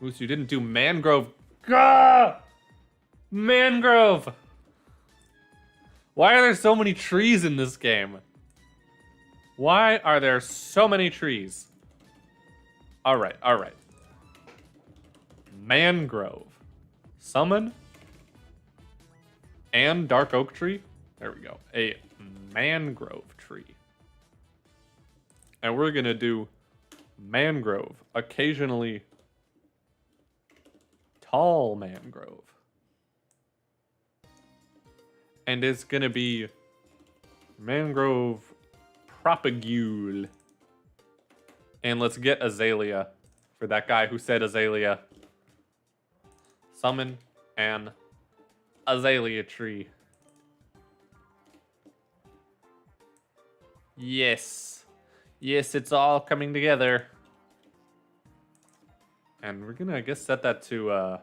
Moose, you didn't do mangrove. Gah! Mangrove! Why are there so many trees in this game? Why are there so many trees? Alright, alright. Mangrove. Summon. And dark oak tree. There we go. A mangrove tree. And we're gonna do mangrove. Occasionally tall mangrove. And it's gonna be mangrove propagule. And let's get azalea for that guy who said azalea. Summon an azalea tree. Yes. Yes, it's all coming together. And we're gonna, I guess, set that to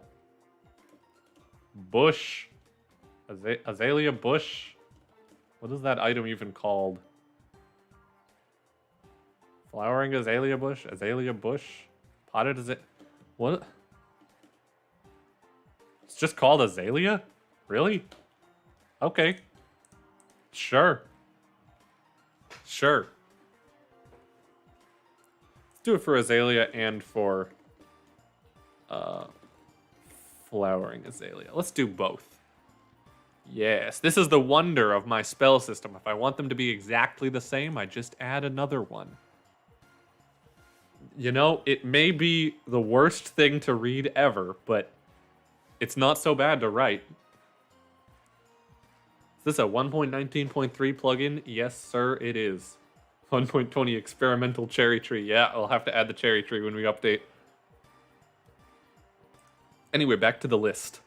bush. Azalea bush. What is that item even called? Flowering azalea bush? Azalea bush? Potted azalea? What? It's just called azalea? Really? Okay. Sure. Sure. Let's do it for azalea and for flowering azalea. Let's do both. Yes, this is the wonder of my spell system. If I want them to be exactly the same, I just add another one. You know, it may be the worst thing to read ever, but it's not so bad to write. Is this a 1.19.3 plugin? Yes, sir, it is. 1.20 experimental cherry tree. Yeah, I'll have to add the cherry tree when we update. Anyway, back to the list.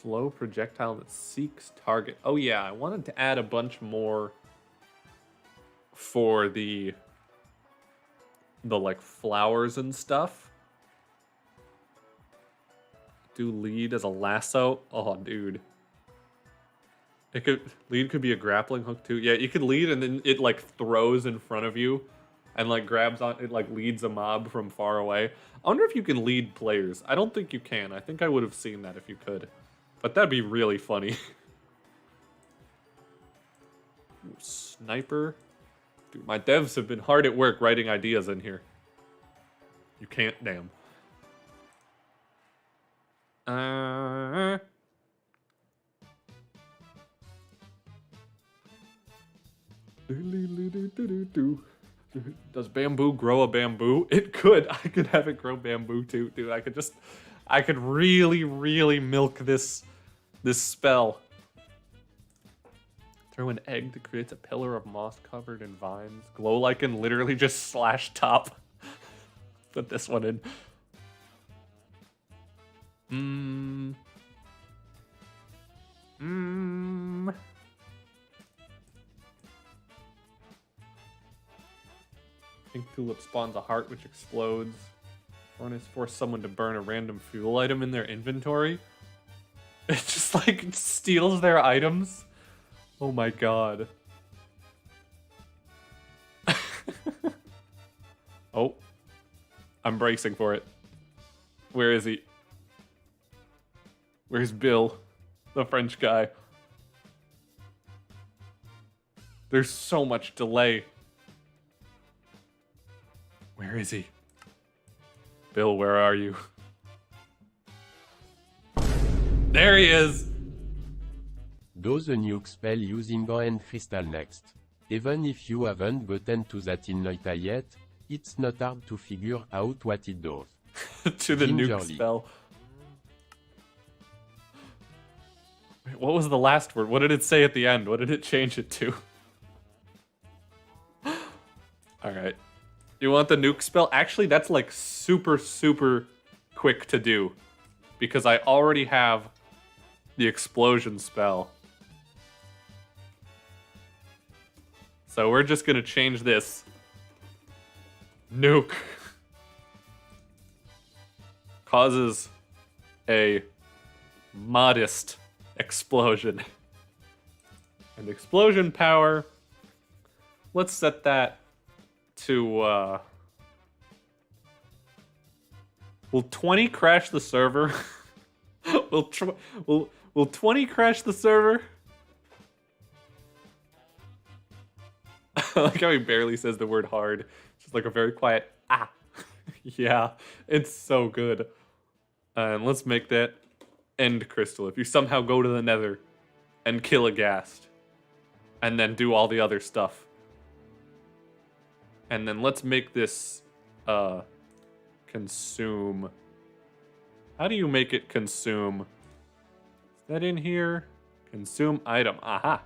Slow projectile that seeks target. Oh yeah, I wanted to add a bunch more for the like flowers and stuff. Do lead as a lasso. Oh, dude. Lead could be a grappling hook too. Yeah, you could lead and then it like throws in front of you and like grabs on it, like leads a mob from far away. I wonder if you can lead players. I don't think you can. I think I would have seen that if you could. But that'd be really funny. Ooh, sniper. Dude, my devs have been hard at work writing ideas in here. You can't, damn. Does bamboo grow a bamboo? It could. I could have it grow bamboo too, dude. I could really, really milk this spell. Throw an egg that creates a pillar of moss covered in vines. Glow lichen literally just slash top. Put this one in. Pink tulip spawns a heart which explodes. Furnace force someone to burn a random fuel item in their inventory. It just like steals their items. Oh my god. Oh. I'm bracing for it. Where is he? Where's Bill? The French guy. There's so much delay. Where is he? Bill, where are you? There he is! Do the nuke spell using and crystal next. Even if you haven't gotten to that in NOITA yet, it's not hard to figure out what it does. To the nuke Gingerly. spell. Wait, what was the last word? What did it say at the end? What did it change it to? Alright. You want the nuke spell? Actually, that's like super, super quick to do. Because I already have the explosion spell. So we're just gonna change this. Nuke. Causes a modest explosion. And explosion power, let's set that to, will 20 crash the server? will 20 crash the server? I like how he barely says the word hard. Just like a very quiet, ah. Yeah, it's so good. And let's make that end crystal. If you somehow go to the nether and kill a ghast, and then do all the other stuff. And then let's make this consume. How do you make it consume? Is that in here? Consume item. Aha.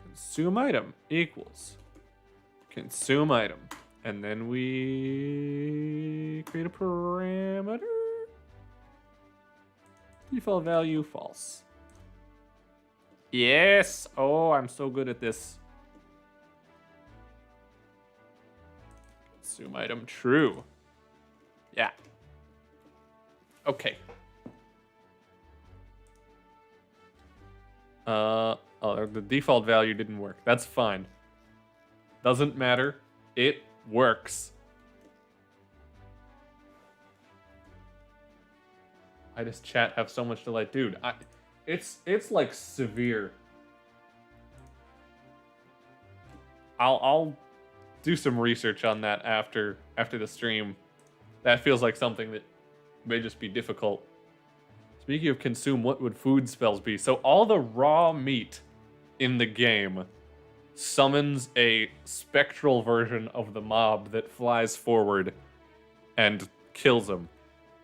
Consume item equals consume item. And then we create a parameter. Default value false. Yes. Oh, I'm so good at this. Consume item true. Yeah. Okay. Oh, the default value didn't work. That's fine. Doesn't matter. It works. I just chat have so much delight, dude. It's like severe. I'll do some research on that after the stream. That feels like something that may just be difficult. Speaking of consume, what would food spells be? So all the raw meat in the game summons a spectral version of the mob that flies forward and kills them.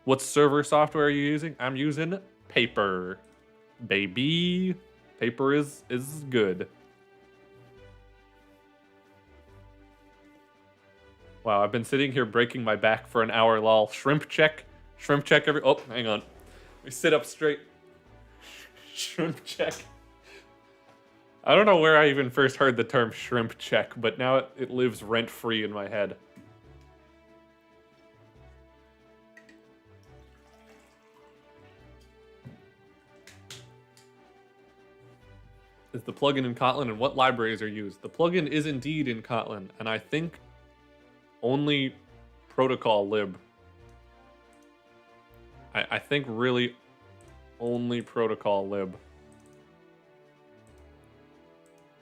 What server software are you using? I'm using Paper. Baby. Paper is good. Wow, I've been sitting here breaking my back for an hour, lol. Shrimp check. Shrimp check every... Oh, hang on. Let me sit up straight. Shrimp check. I don't know where I even first heard the term shrimp check, but now it lives rent-free in my head. Is the plugin in Kotlin and what libraries are used? The plugin is indeed in Kotlin, and I think only protocol lib. I think really only protocol lib.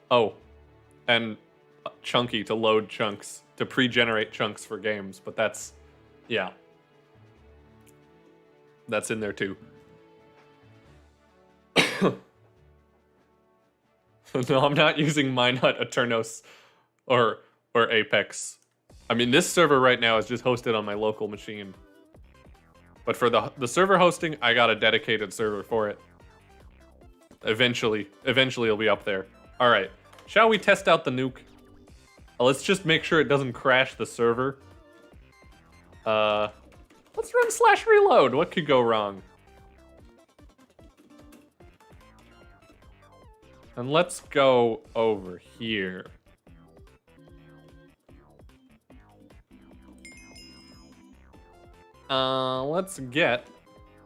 Oh, and chunky to load chunks, to pre-generate chunks for games, but that's, yeah. That's in there too. No, I'm not using Minehut, Aternos, or Apex. I mean, this server right now is just hosted on my local machine. But for the server hosting, I got a dedicated server for it. Eventually it'll be up there. All right, shall we test out the nuke? Let's just make sure it doesn't crash the server. Let's run /reload. What could go wrong? And let's go over here. Let's get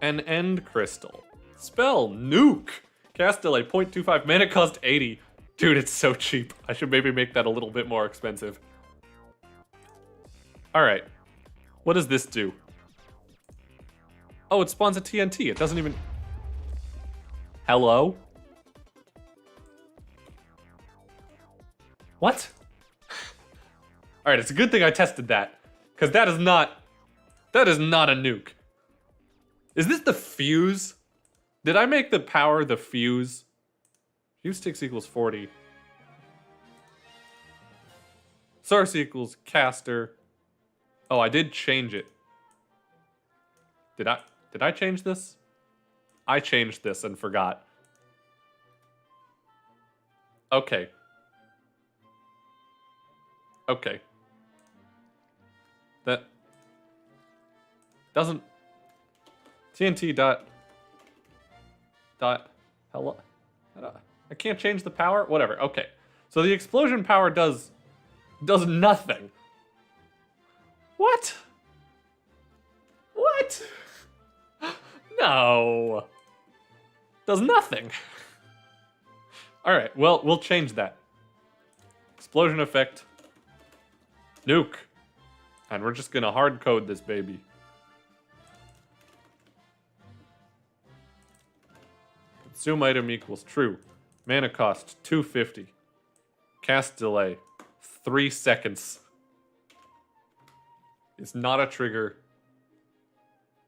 an end crystal. Spell nuke. Cast delay 0.25 mana cost 80. Dude, it's so cheap. I should maybe make that a little bit more expensive. Alright. What does this do? Oh, it spawns a TNT. It doesn't even... Hello? What? Alright, it's a good thing I tested that. Because that is not a nuke. Is this the fuse? Did I make the power the fuse? Fuse ticks equals 40. Source equals caster. Oh, I did change it. Did I change this? I changed this and forgot. Okay. Okay. That doesn't TNT dot hello. I can't change the power? Whatever. Okay. So the explosion power does nothing. What? What? No. Does nothing. All right. Well, we'll change that. Explosion effect. Nuke. And we're just gonna hard code this baby. Consume item equals true. Mana cost 250. Cast delay 3 seconds. It's not a trigger.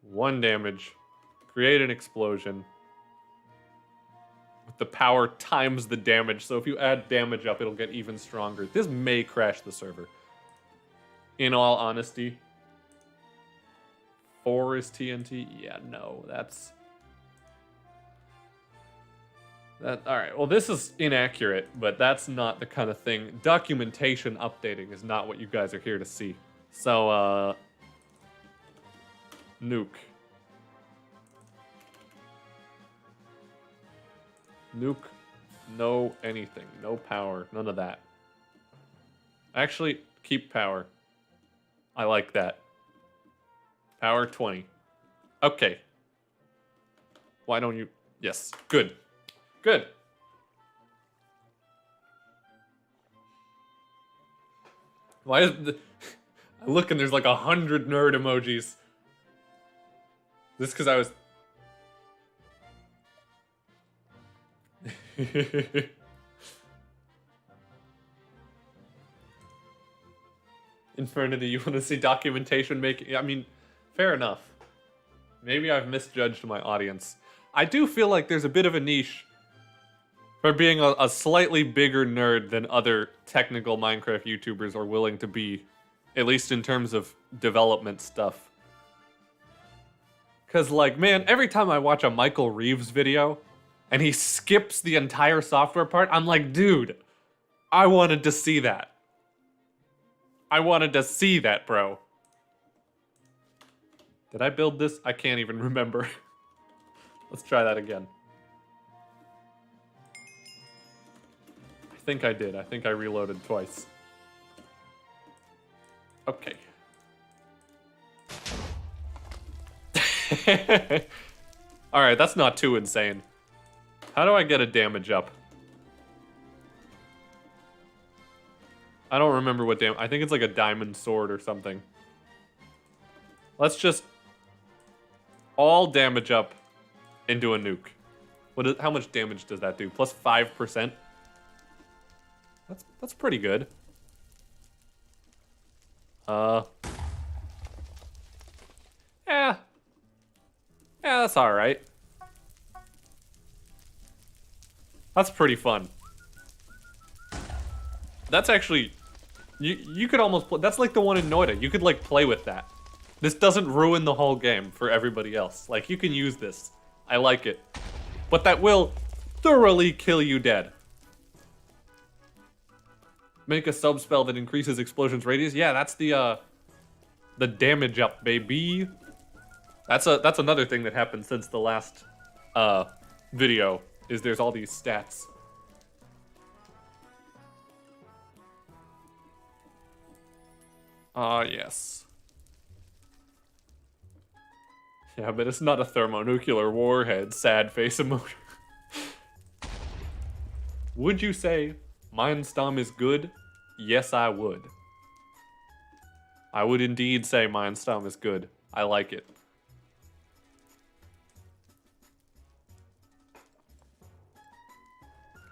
1 damage. Create an explosion. With the power times the damage. So if you add damage up, it'll get even stronger. This may crash the server. In all honesty. 4 is TNT? Yeah, no. That's... Alright, well this is inaccurate, but that's not the kind of thing. Documentation updating is not what you guys are here to see. So, nuke. Nuke, no anything, no power, none of that. Actually, keep power. I like that. Power 20. Okay. Why don't you... Yes, good. Good. Why is the... I look and there's like 100 nerd emojis. This because I was... Infernity, you want to see documentation making... I mean, fair enough. Maybe I've misjudged my audience. I do feel like there's a bit of a niche for being a slightly bigger nerd than other technical Minecraft YouTubers are willing to be, at least in terms of development stuff. Because, like, man, every time I watch a Michael Reeves video, and he skips the entire software part, I'm like, dude, I wanted to see that. I wanted to see that, bro. Did I build this? I can't even remember. Let's try that again. I think I did. I think I reloaded twice. Okay. Alright, that's not too insane. How do I get a damage up? I don't remember what damage... I think it's like a diamond sword or something. Let's just... all damage up into a nuke. How much damage does that do? Plus 5%? That's pretty good. Yeah. Yeah, that's alright. That's pretty fun. That's actually... You could almost play... That's like the one in NOITA. You could, like, play with that. This doesn't ruin the whole game for everybody else. Like, you can use this. I like it. But that will thoroughly kill you dead. Make a sub spell that increases explosions radius. Yeah, that's the damage up, baby. That's another thing that happened since the last video, is there's all these stats. Yes. Yeah, but it's not a thermonuclear warhead, sad face emoji. Would you say Mindstorm is good? Yes, I would. I would indeed say Mindstorm is good. I like it.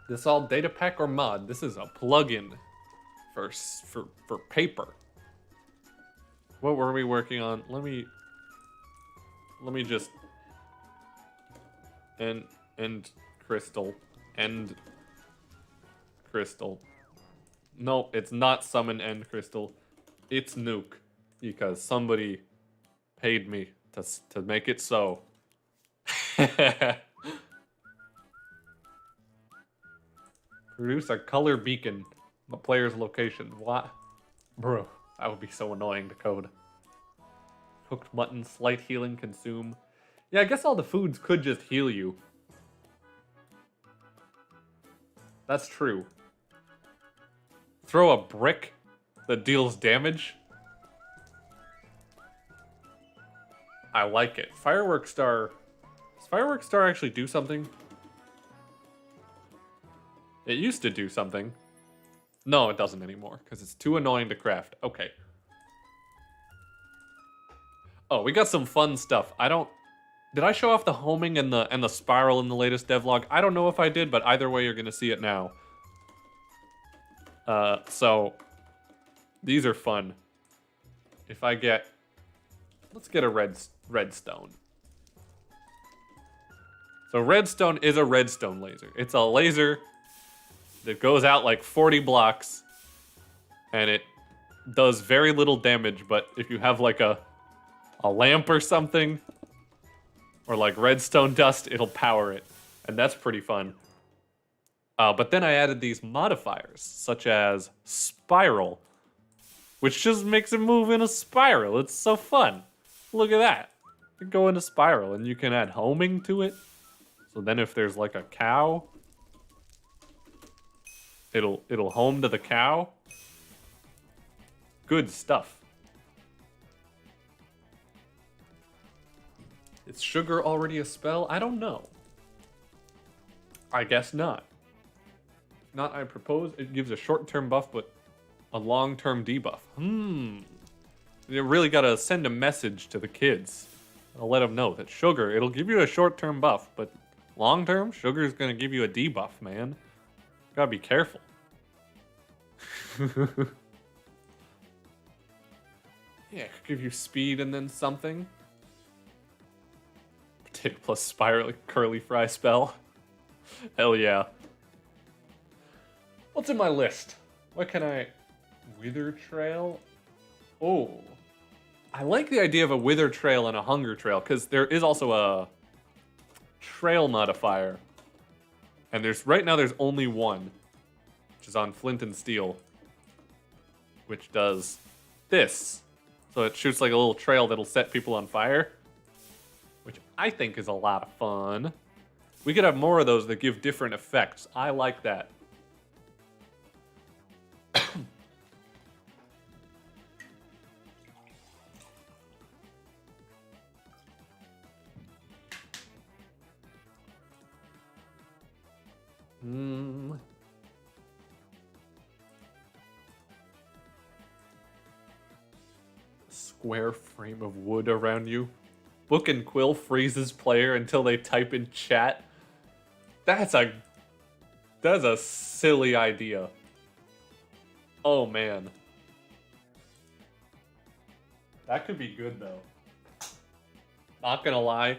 This all data pack or mod? This is a plugin for paper. What were we working on? Let me just end crystal. End crystal. No, it's not summon end crystal. It's nuke, because somebody paid me to make it so. Produce a color beacon. The player's location. What? Bro, that would be so annoying to code. Cooked mutton, slight healing, consume. Yeah, I guess all the foods could just heal you. That's true. Throw a brick that deals damage. I like it. Fireworks Star. Does Fireworks Star actually do something? It used to do something. No, it doesn't anymore, because it's too annoying to craft. Okay. Oh, we got some fun stuff. Did I show off the homing and the spiral in the latest devlog? I don't know if I did, but either way, you're gonna see it now. So these are fun. If I get, let's get a redstone. So redstone is a redstone laser. It's a laser that goes out like 40 blocks, and it does very little damage, but if you have like a lamp or something, or like redstone dust, it'll power it, and that's pretty fun. But then I added these modifiers, such as spiral, which just makes it move in a spiral. It's so fun. Look at that. You go into spiral, and you can add homing to it. So then if there's like a cow, it'll home to the cow. Good stuff. Is sugar already a spell? I don't know. I guess not. If not, I propose it gives a short-term buff, but a long-term debuff. You really gotta send a message to the kids. I'll let them know that sugar, it'll give you a short-term buff, but long-term, sugar is gonna give you a debuff, man. Gotta be careful. Yeah, it could give you speed and then something. Potato plus spiral curly fry spell. Hell yeah. What's in my list? What can I... Wither trail? Oh. I like the idea of a wither trail and a hunger trail, because there is also a trail modifier. And right now there's only one, which is on flint and steel, which does this. So it shoots like a little trail that'll set people on fire, which I think is a lot of fun. We could have more of those that give different effects. I like that. Square frame of wood around you. Book and quill freezes player until they type in chat. That's a silly idea. Oh man. That could be good though. Not gonna lie.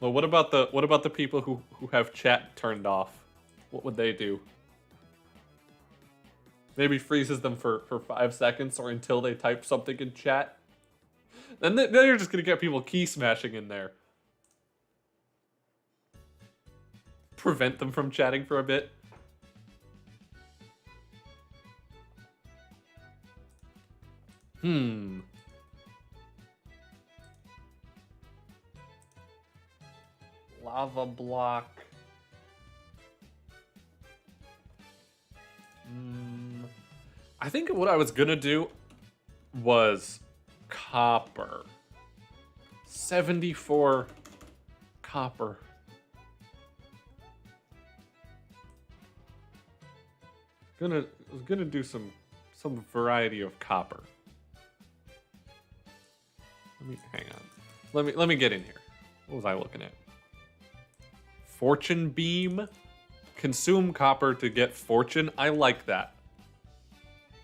Well, what about the people who have chat turned off? What would they do? Maybe freezes them for 5 seconds or until they type something in chat. Then you're just gonna get people key smashing in there. Prevent them from chatting for a bit. Lava block. I think what I was gonna do was copper. 74 copper. I was gonna do some variety of copper. Hang on. Let me get in here. What was I looking at? Fortune beam. Consume copper to get fortune. I like that.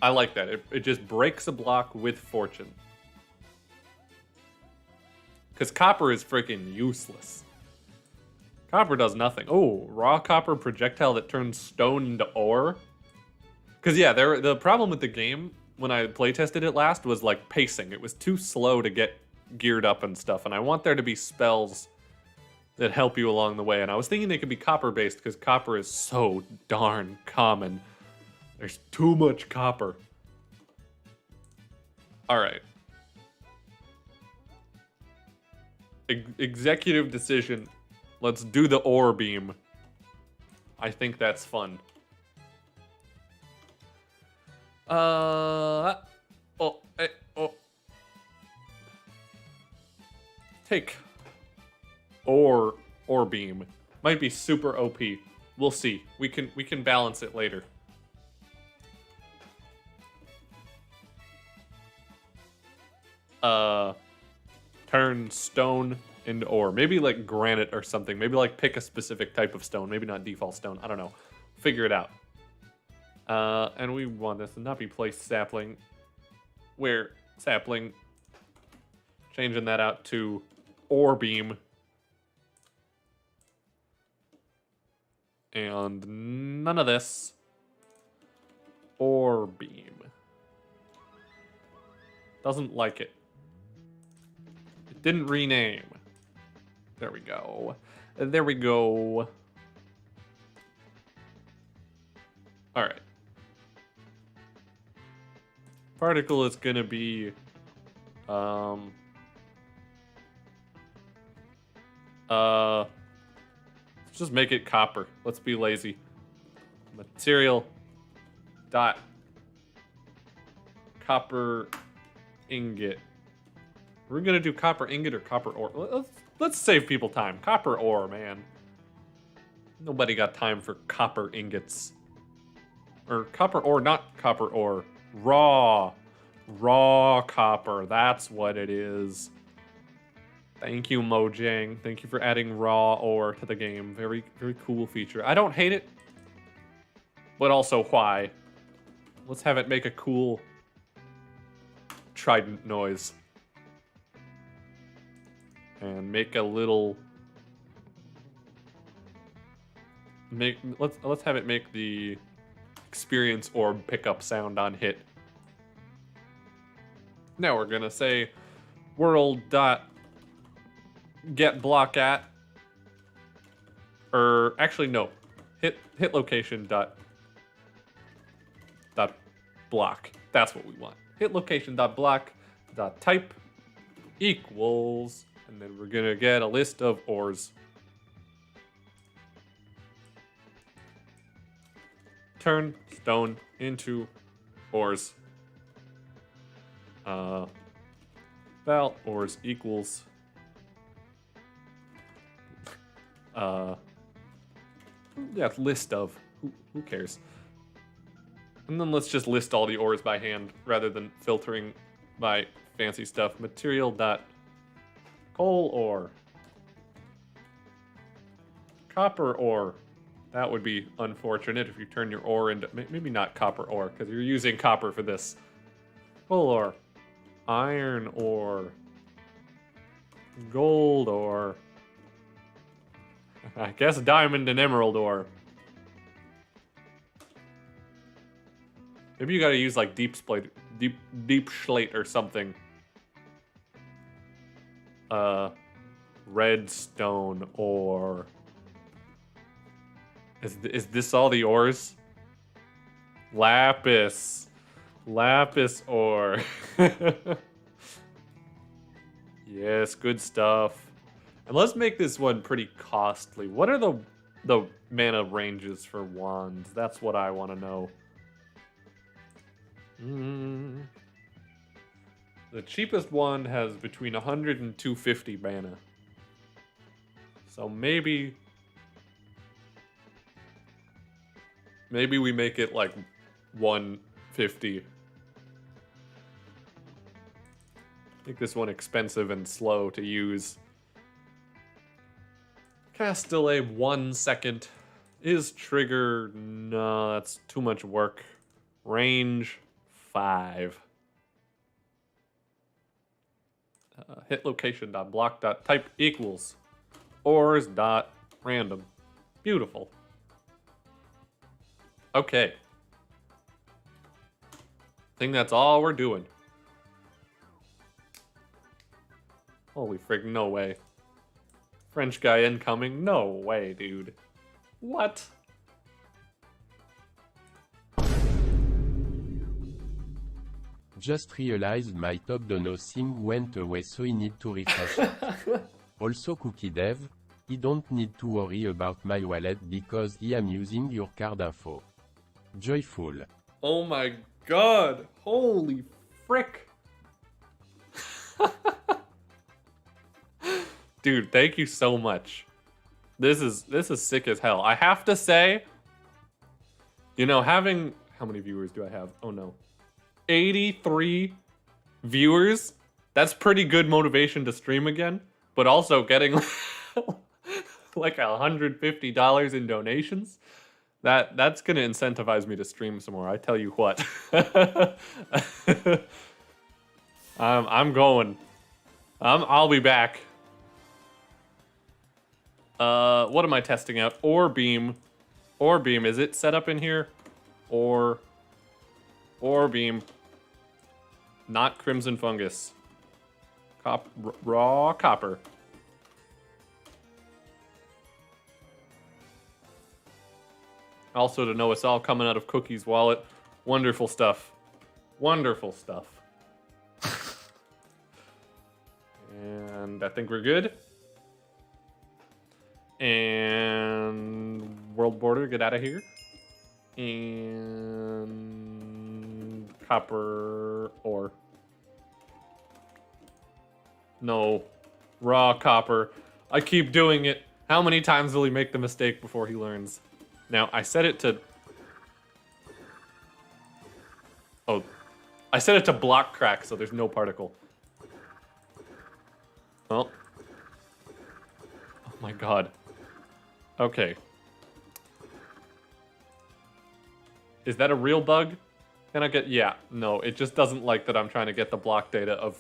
I like that. It just breaks a block with fortune. Because copper is freaking useless. Copper does nothing. Oh, raw copper projectile that turns stone into ore. Because yeah, the problem with the game when I playtested it last was like pacing. It was too slow to get geared up and stuff. And I want there to be spells that help you along the way. And I was thinking they could be copper based because copper is so darn common. There's too much copper. All right. Executive decision. Let's do the ore beam. I think that's fun. Take ore beam. Might be super OP. We'll see. We can balance it later. Turn stone into ore. Maybe like granite or something. Maybe like pick a specific type of stone. Maybe not default stone. I don't know. Figure it out. And we want this to not be placed sapling. Where sapling. Changing that out to ore beam. And none of this. Ore beam. Doesn't like it. It didn't rename. There we go. There we go. Alright. Particle is gonna be let's just make it copper. Let's be lazy. Material dot copper ingot. We're gonna do copper ingot or copper ore. Let's save people time. Copper ore, man. Nobody got time for copper ingots. Or copper ore, not copper ore. Raw copper. That's what it is. Thank you, Mojang. Thank you for adding raw ore to the game. Very, very cool feature. I don't hate it, but also why? Let's have it make a cool trident noise. And make a little... Let's have it make the experience orb pickup sound on hit. Now we're gonna say world dot get block at, or actually no, hit location dot block. That's what we want. Hit location dot block dot type equals, and then we're gonna get a list of ores. Turn stone into ores. Val ores equals yeah, list of who cares. And then let's just list all the ores by hand rather than filtering by fancy stuff. Material dot coal ore, copper ore. That would be unfortunate if you turn your ore into, maybe not copper ore because you're using copper for this. Coal ore, iron ore, gold ore, I guess diamond and emerald ore. Maybe you gotta use like deep slate or something. Redstone ore. Is this all the ores? Lapis. Lapis ore. Yes, good stuff. And let's make this one pretty costly. What are the mana ranges for wands? That's what I want to know. The cheapest one has between 100 and 250 mana. So maybe we make it like 150. Make this one expensive and slow to use. Cast delay 1 second. Is trigger? No, that's too much work. Range 5. Hit location dot block dot type equals ors dot random. Beautiful. Okay. I think that's all we're doing. Holy frig, no way. French guy incoming? No way, dude. What? Just realized my top dono thing went away, so I need to refresh it. Also cookie dev, I don't need to worry about my wallet because I am using your card info. Joyful. Oh my god. Holy frick. Dude, thank you so much. This is sick as hell. I have to say, you know, having how many viewers do I have? Oh no. 83 viewers. That's pretty good motivation to stream again, but also getting like $150 in donations. That's gonna incentivize me to stream some more. I tell you what. I'm going. I'll be back. What am I testing out? Ore beam. Ore beam. Is it set up in here? Ore beam. Not crimson fungus. Raw copper. Also to know it's all coming out of Cookie's wallet. Wonderful stuff. Wonderful stuff. And I think we're good. And world border, get out of here. And copper ore. No. Raw copper. I keep doing it. How many times will he make the mistake before he learns? Now, I set it to... Oh. I set it to block crack, so there's no particle. Well. Oh my god. Okay. Is that a real bug? Can I get... Yeah. No, it just doesn't like that I'm trying to get the block data of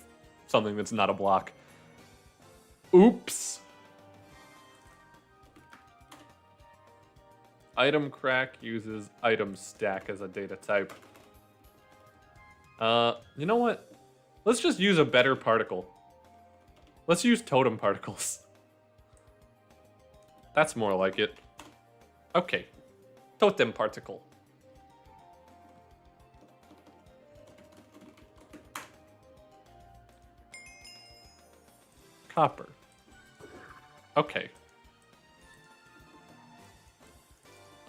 something that's not a block. Oops. Item crack uses item stack as a data type. You know what? Let's just use a better particle. Let's use totem particles. That's more like it. Okay. Totem particle. Copper. Okay.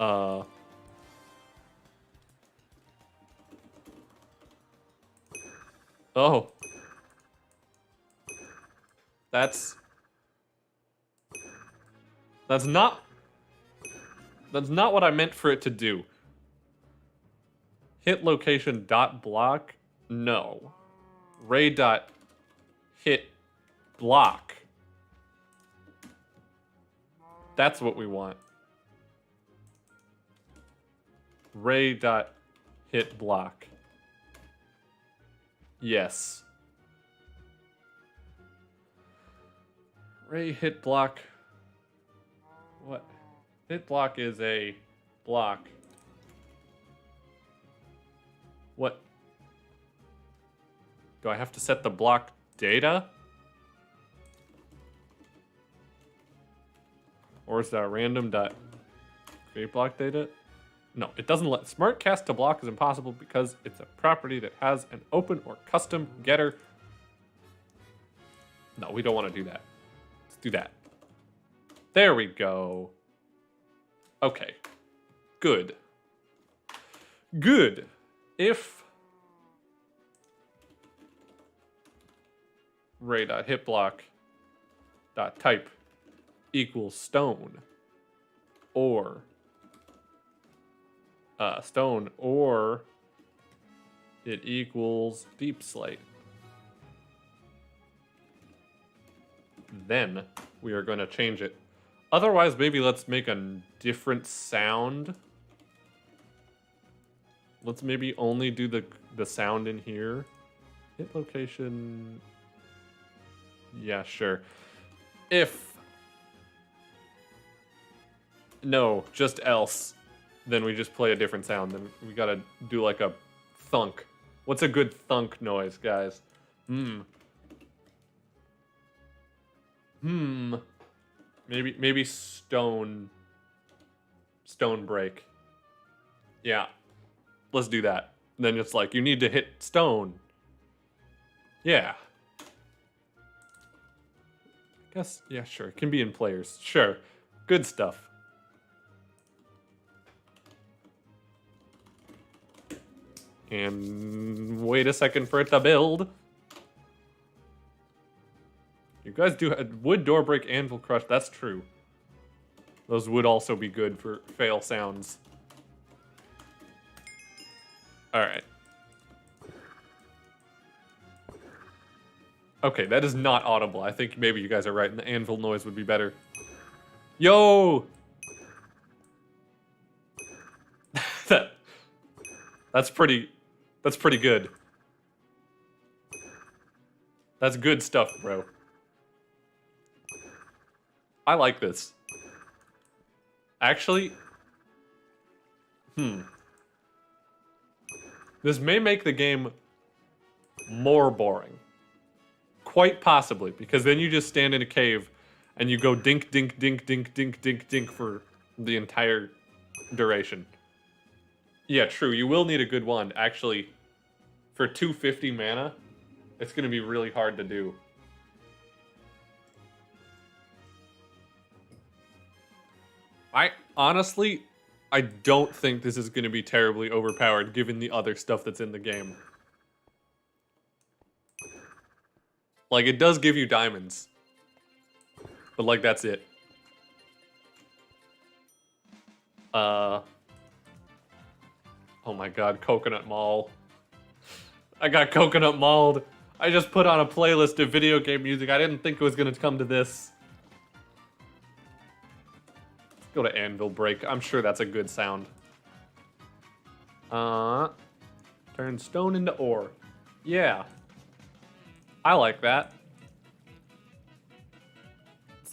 Oh. That's not what I meant for it to do. Hit location dot block? No. Ray dot hit block. That's what we want. Ray dot hit block. Yes. Ray hit block. What? Hit block is a block. What? Do I have to set the block data? Or is that random dot create block data? No, it doesn't let smart cast to block is impossible because it's a property that has an open or custom getter. No, we don't want to do that. Let's do that. There we go. Okay. Good. Good. If ray.hitblock.type equals stone or stone or it equals deep slate, then we are going to change it. Otherwise, maybe let's make a different sound. Let's maybe only do the sound in here. Hit location. Yeah, sure. If no, just else, then we just play a different sound. Then we gotta do like a thunk. What's a good thunk noise, guys? Maybe stone break. Yeah. Let's do that. Then it's like, you need to hit stone. Yeah. I guess, yeah, sure. It can be in players. Sure. Good stuff. And wait a second for it to build. You guys do wood door break, anvil crush. That's true. Those would also be good for fail sounds. All right. Okay, that is not audible. I think maybe you guys are right, and the anvil noise would be better. Yo! That's pretty good. That's good stuff, bro. I like this. Actually, this may make the game more boring. Quite possibly, because then you just stand in a cave and you go dink, dink, dink, dink, dink, dink, dink for the entire duration. Yeah, true. You will need a good wand. Actually, for 250 mana, it's going to be really hard to do. Honestly, I don't think this is going to be terribly overpowered given the other stuff that's in the game. Like, it does give you diamonds. But, like, that's it. Oh my god, Coconut Mall. I got Coconut Mauled. I just put on a playlist of video game music. I didn't think it was going to come to this. Let's go to Anvil Break. I'm sure that's a good sound. Turn stone into ore. Yeah. I like that.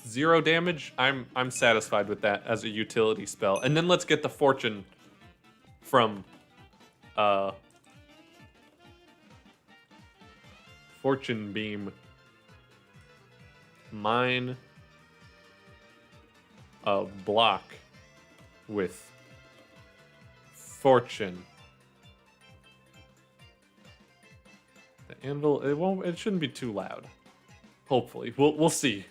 0 damage. I'm satisfied with that as a utility spell. And then let's get the fortune from Fortune Beam. Mine a block with fortune. The anvil, it shouldn't be too loud. Hopefully. We'll see.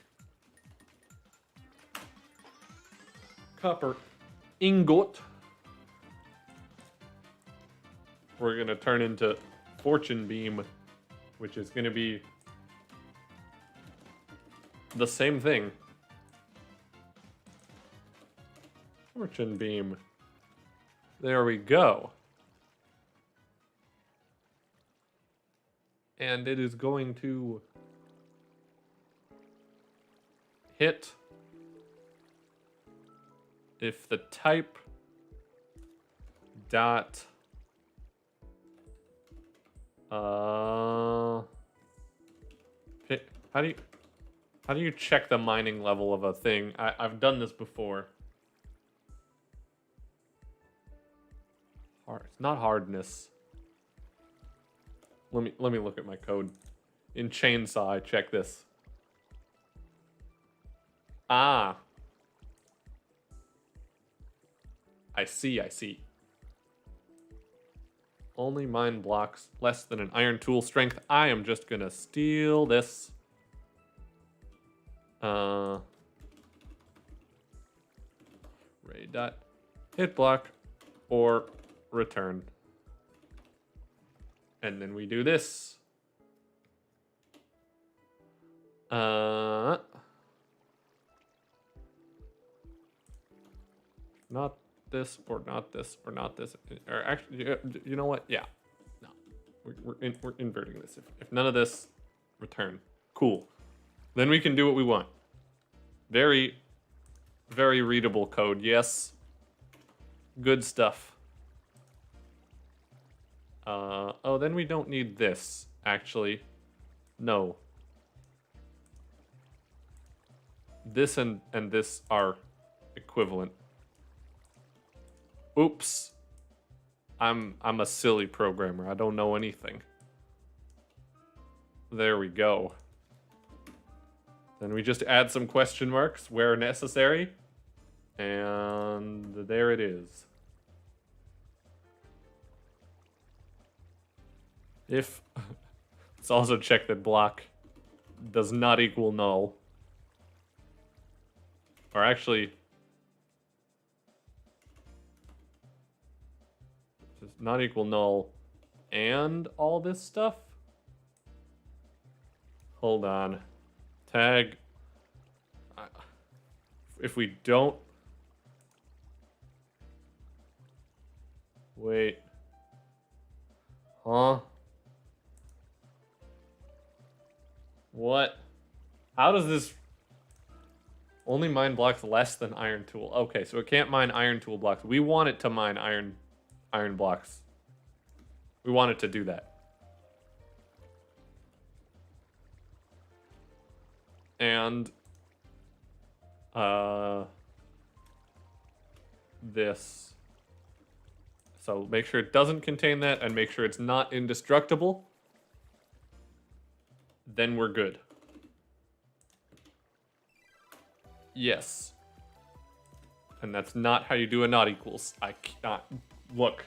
Copper ingot. We're gonna turn into Fortune Beam, which is gonna be the same thing. Fortune Beam. There we go. And it is going to hit if the type dot how do you check the mining level of a thing? I've done this before. It's not hardness. Let me look at my code. In Chainsaw, I check this. Ah. I see. Only mine blocks less than an iron tool strength. I am just gonna steal this. Ray dot hit block or return. And then we do this. Not this or not this or not this. Or actually, you know what? Yeah. No. We're inverting this. If none of this, return. Cool. Then we can do what we want. Very, very readable code. Yes. Good stuff. Oh, then we don't need this, actually. No. This and this are equivalent. Oops. I'm a silly programmer. I don't know anything. There we go. Then we just add some question marks where necessary. And there it is. If let's also check that block does not equal null. Or actually does not equal null and all this stuff. Hold on. Tag. If we don't wait. Huh? What? How does this only mine blocks less than iron tool? Okay, so it can't mine iron tool blocks. We want it to mine iron blocks. We want it to do that. And this. So make sure it doesn't contain that and make sure it's not indestructible. Then we're good. Yes. And that's not how you do a not equals. I cannot look.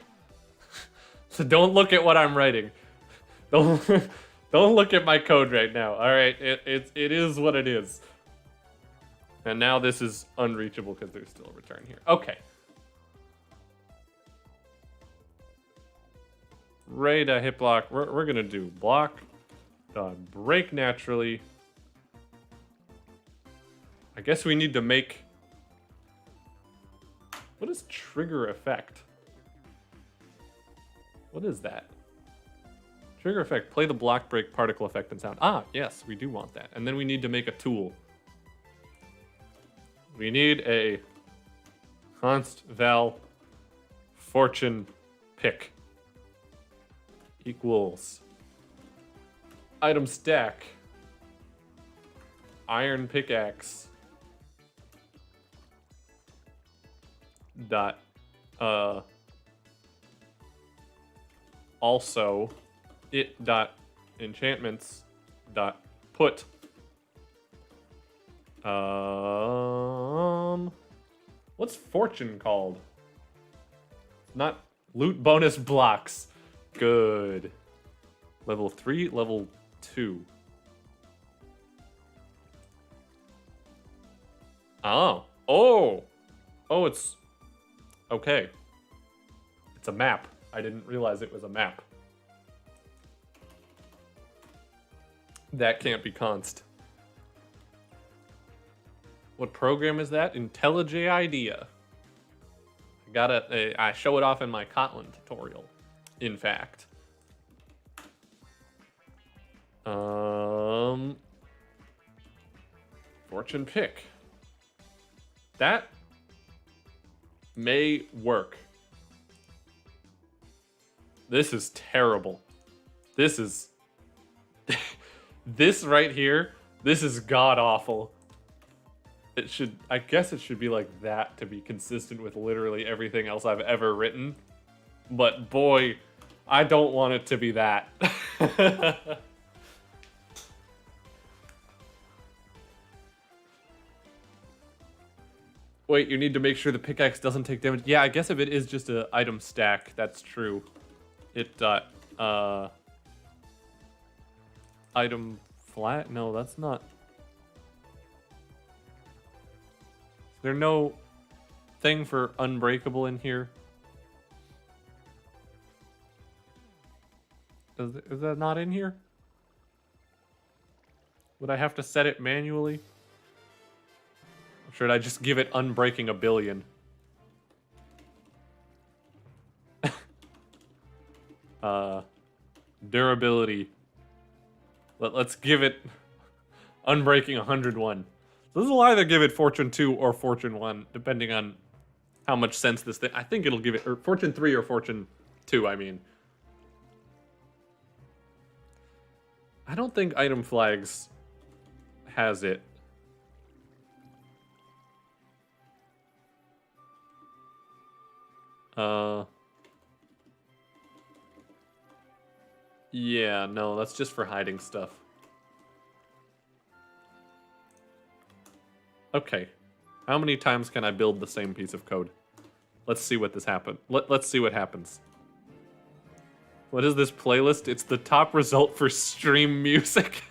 So don't look at what I'm writing. Don't look at my code right now. All right, it is what it is. And now this is unreachable because there's still a return here. Okay. Radar hit block. We're gonna do block. Break naturally. I guess we need to make. What is trigger effect? What is that? Trigger effect. Play the block break particle effect and sound. Ah, yes, we do want that. And then we need to make a tool. We need a const val fortune pick equals item stack iron pickaxe dot also it dot enchantments dot put what's fortune called? Not loot bonus blocks. Good. Level 3, level 2. Oh. Oh, it's okay. It's a map. I didn't realize it was a map. That can't be const. What program is that? IntelliJ IDEA. I show it off in my Kotlin tutorial, in fact. Fortune pick. That may work. This is terrible. This is this right here. This is god awful. It should, I guess it should be like that to be consistent with literally everything else I've ever written. But boy, I don't want it to be that. Wait, you need to make sure the pickaxe doesn't take damage. Yeah, I guess if it is just an item stack, that's true. it dot item flat? No, that's not. Is there no thing for unbreakable in here? Is that not in here? Would I have to set it manually? Or should I just give it unbreaking a billion? Durability. Let's give it unbreaking 101. So this will either give it Fortune 2 or Fortune 1, depending on how much sense this thing... I think it'll give it... Or Fortune 3 or Fortune 2, I mean. I don't think item flags has it. Yeah, no, that's just for hiding stuff. Okay. How many times can I build the same piece of code? Let's see what this happens. Let's see what happens. What is this playlist? It's the top result for stream music.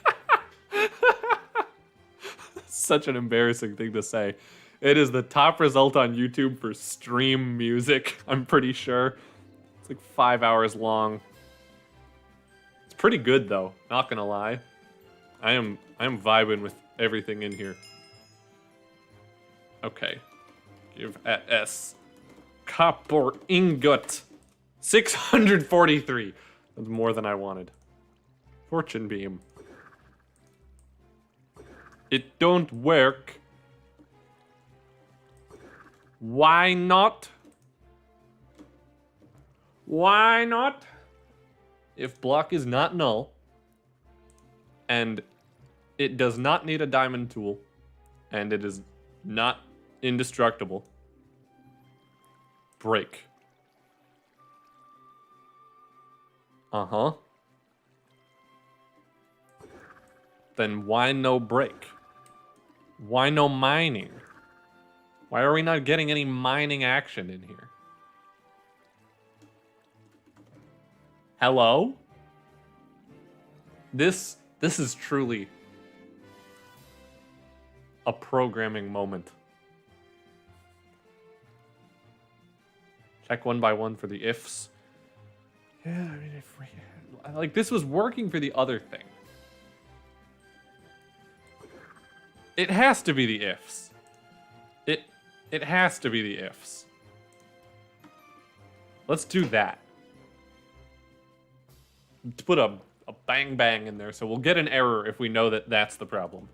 Such an embarrassing thing to say. It is the top result on YouTube for stream music, I'm pretty sure. It's like 5 hours long. It's pretty good though, not gonna lie. I am vibing with everything in here. Okay. Give at S. Copper ingot. 643. That's more than I wanted. Fortune beam. It don't work. Why not? Why not? If block is not null, and it does not need a diamond tool, and it is not indestructible, break. Uh-huh. Then why no break? Why no mining? Why are we not getting any mining action in here? Hello? This is truly a programming moment. Check one by one for the ifs. Yeah, I mean, like this was working for the other thing. It has to be the ifs. It has to be the ifs. Let's do that. Put a bang bang in there, so we'll get an error if we know that that's the problem.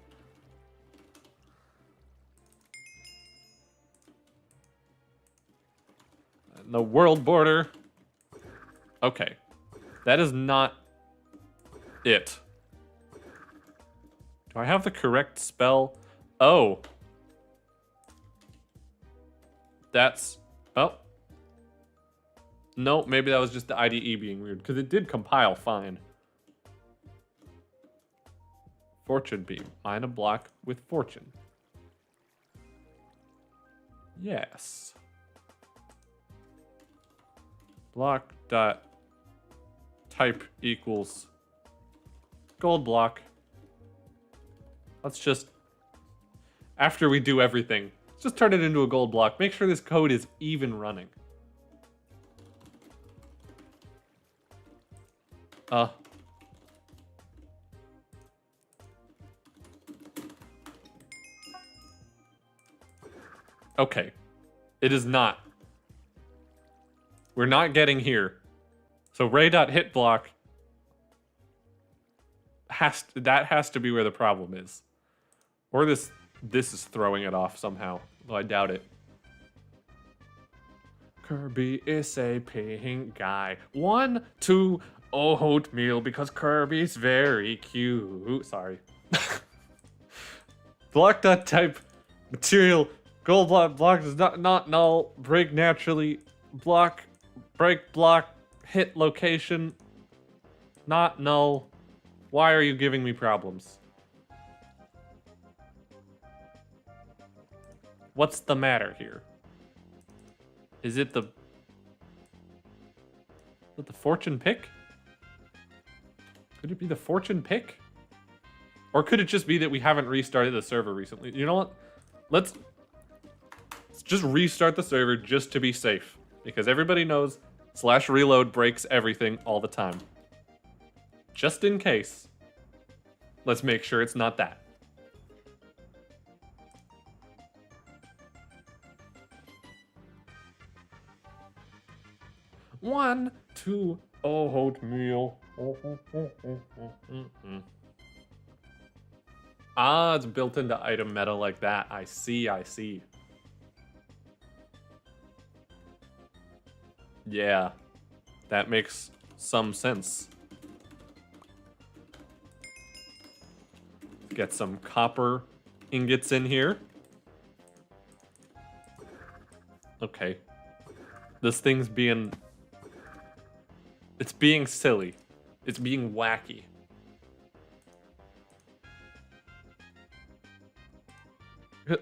And the world border. Okay. That is not it. Do I have the correct spell? Oh. That's... Oh. No, maybe that was just the IDE being weird, because it did compile fine. Fortune beam. Mine a block with fortune. Yes. Block dot type equals gold block. Let's just, after we do everything, let's just turn it into a gold block. Make sure this code is even running. Okay. It is not. We're not getting here. So ray.hitBlock that has to be where the problem is. Or this is throwing it off somehow, though I doubt it. Kirby is a pink guy. 1, 2, oatmeal because Kirby's very cute. Sorry. Block.type material. Gold block does not null. Break naturally. Block. Break block. Hit location. Not null. Why are you giving me problems? What's the matter here? Is it the... Is it the fortune pick? Could it be the fortune pick? Or could it just be that we haven't restarted the server recently? You know what? Let's just restart the server just to be safe. Because everybody knows /reload breaks everything all the time. Just in case. Let's make sure it's not that. One, two, oatmeal. Ah, it's built into item meta like that. I see, I see. Yeah, that makes some sense. Get some copper ingots in here. Okay. This thing's being... It's being silly. It's being wacky.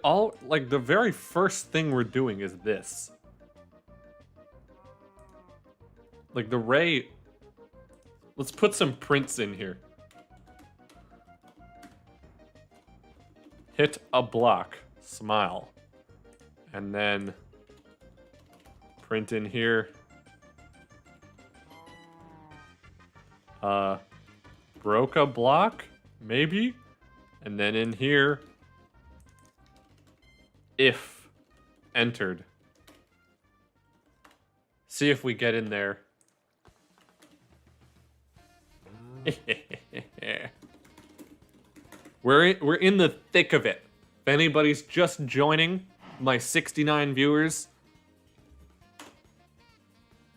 All, like, the very first thing we're doing is this. Like, the ray... Let's put some prints in here. Hit a block. Smile. And then... print in here. Broke a block? Maybe? And then in here... if entered. See if we get in there. We're in the thick of it. If anybody's just joining, my 69 viewers,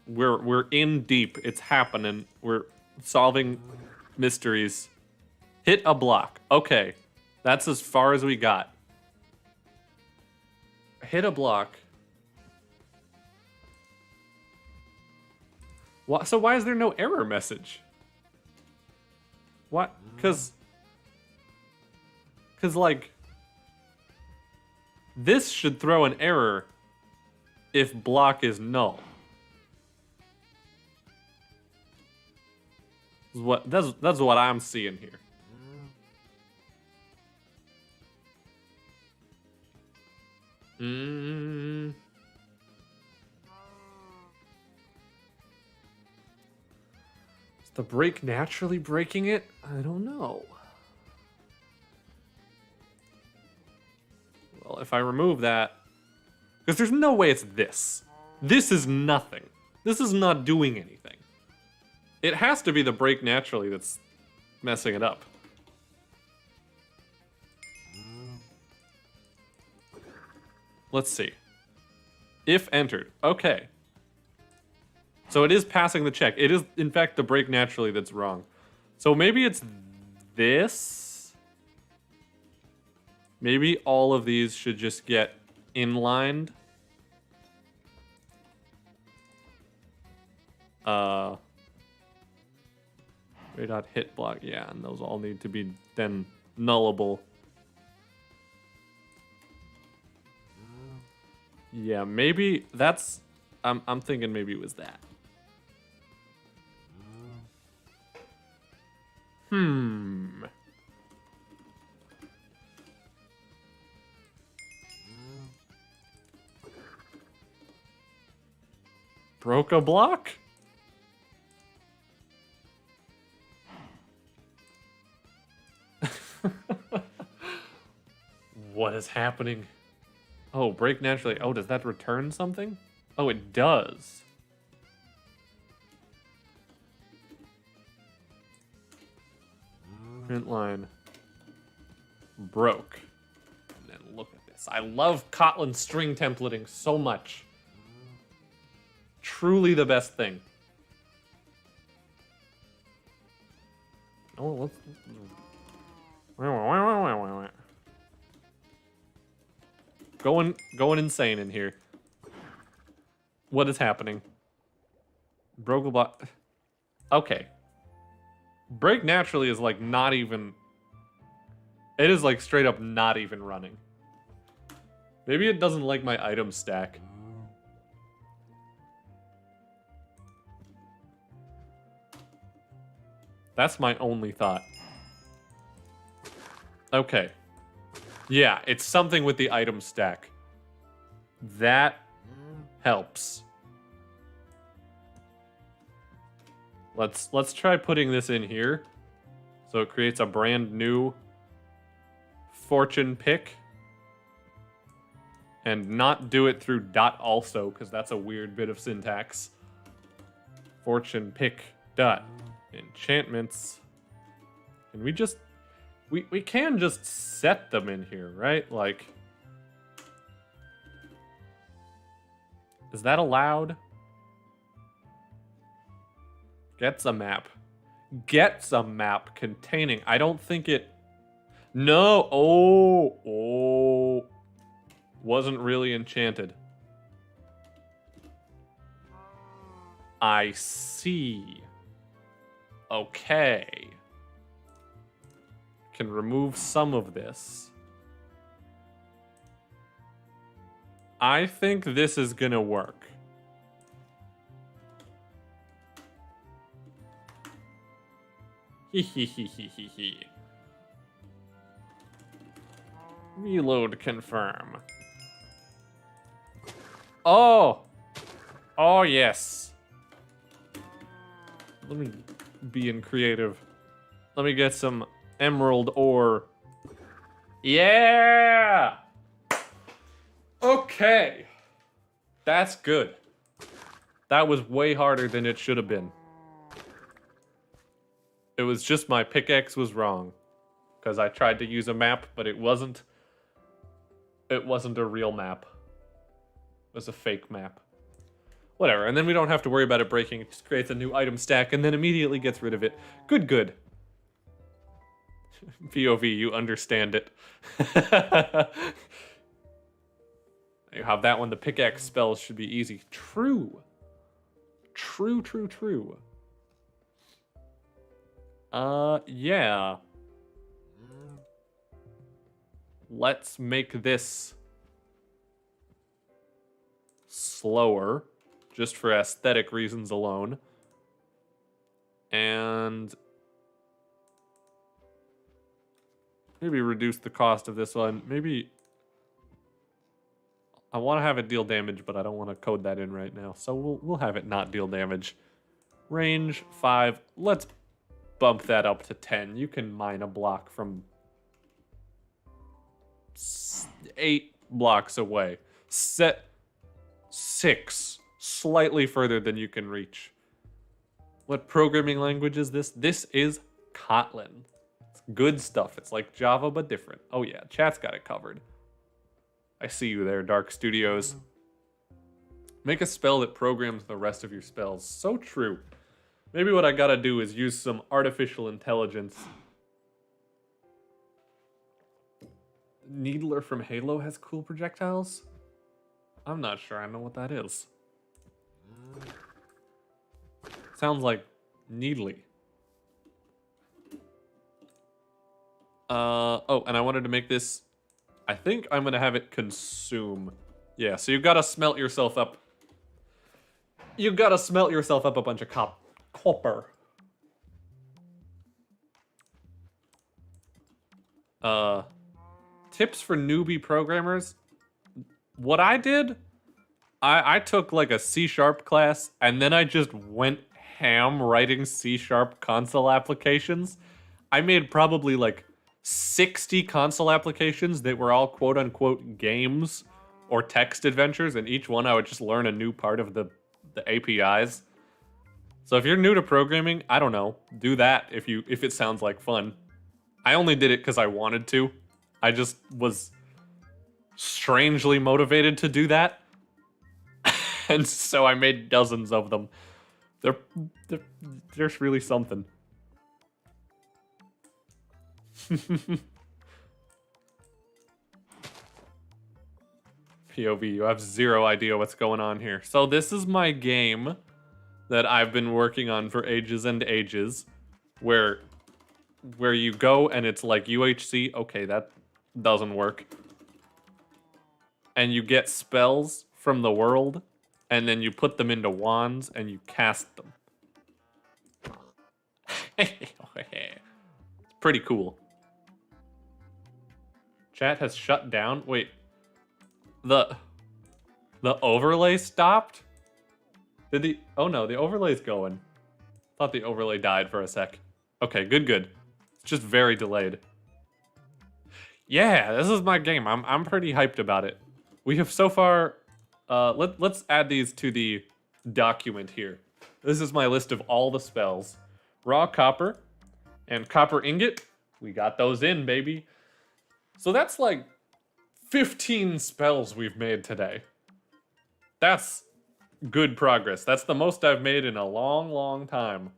we're in deep. It's happening. We're solving mysteries. Hit a block. Okay. That's as far as we got. Hit a block. So why is there no error message? What? Cause like, this should throw an error if block is null. That's what I'm seeing here. Is the break naturally breaking it? I don't know. Well, if I remove that... Because there's no way it's this. This is nothing. This is not doing anything. It has to be the break naturally that's messing it up. Let's see. If entered. Okay. So it is passing the check. It is, in fact, the break naturally that's wrong. So maybe it's this. Maybe all of these should just get inlined. Hit block. Yeah, and those all need to be then nullable. Yeah, maybe that's... I'm thinking maybe it was that. Broke a block? What is happening? Oh, break naturally. Oh, does that return something? Oh, it does. Print line. Broke. And then look at this. I love Kotlin string templating so much. Truly the best thing. Oh, let's... Going insane in here. What is happening? Broke a block. Okay. Break naturally is like not even... It is like straight up not even running. Maybe it doesn't like my item stack. That's my only thought. Okay. Yeah, it's something with the item stack. That helps. Let's try putting this in here. So it creates a brand new fortune pick. And not do it through dot also, because that's a weird bit of syntax. Fortune pick dot enchantments. And we just we can just set them in here, right? Like, is that allowed? Gets a map. Gets a map containing. I don't think it. No. Oh. Wasn't really enchanted. I see. Okay. Can remove some of this. I think this is gonna work. Hee. Reload confirm. Oh! Oh, yes. Let me be in creative. Let me get some emerald ore. Yeah! Okay. That's good. That was way harder than it should have been. It was just my pickaxe was wrong. Because I tried to use a map, but it wasn't. It wasn't a real map. It was a fake map. Whatever, and then we don't have to worry about it breaking. It just creates a new item stack and then immediately gets rid of it. Good. POV, you understand it. You have that one. The pickaxe spells should be easy. True. Yeah. Let's make this slower, just for aesthetic reasons alone. And maybe reduce the cost of this one. Maybe I want to have it deal damage, but I don't want to code that in right now. So we'll have it not deal damage. Range 5. Let's bump that up to 10. You can mine a block from 8 blocks away. Set 6. Slightly further than you can reach. What programming language is this? This is Kotlin. It's good stuff. It's like Java, but different. Oh yeah, chat's got it covered. I see you there, Dark Studios. Make a spell that programs the rest of your spells. So true. Maybe what I gotta do is use some artificial intelligence. Needler from Halo has cool projectiles? I'm not sure I know what that is. Sounds like Needly. Oh, and I wanted to make this... I think I'm gonna have it consume. Yeah, so you gotta smelt yourself up. You gotta smelt yourself up a bunch of copper. Tips for newbie programmers. What I did, I took like a C# class and then I just went ham writing C# console applications. I made probably like 60 console applications that were all quote unquote games or text adventures, and each one I would just learn a new part of the APIs. So if you're new to programming, I don't know, do that if it sounds like fun. I only did it because I wanted to. I just was strangely motivated to do that. And so I made dozens of them. There's really something. POV, you have zero idea what's going on here. So this is my game that I've been working on for ages and ages, where you go and it's like UHC. Okay, that doesn't work. And you get spells from the world, and then you put them into wands and you cast them. It's pretty cool. Chat has shut down. Wait. The overlay stopped? Did the... Oh no, the overlay's going. Thought the overlay died for a sec. Okay, good. It's just very delayed. Yeah, this is my game. I'm pretty hyped about it. We have so far... let's add these to the document here. This is my list of all the spells. Raw copper and copper ingot. We got those in, baby. So that's like 15 spells we've made today. That's good progress. That's the most I've made in a long, long time.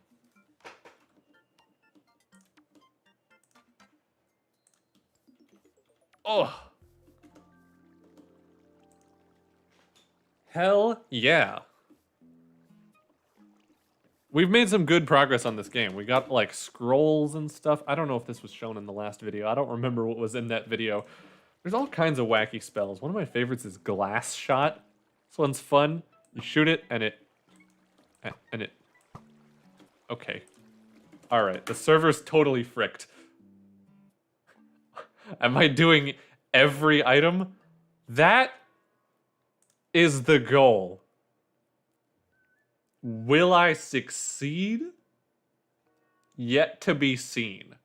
Oh. Hell yeah. We've made some good progress on this game. We got like scrolls and stuff. I don't know if this was shown in the last video. I don't remember what was in that video. There's all kinds of wacky spells. One of my favorites is Glass Shot. This one's fun. You shoot it and it... Okay. Alright, the server's totally fricked. Am I doing every item? That is the goal. Will I succeed? Yet to be seen.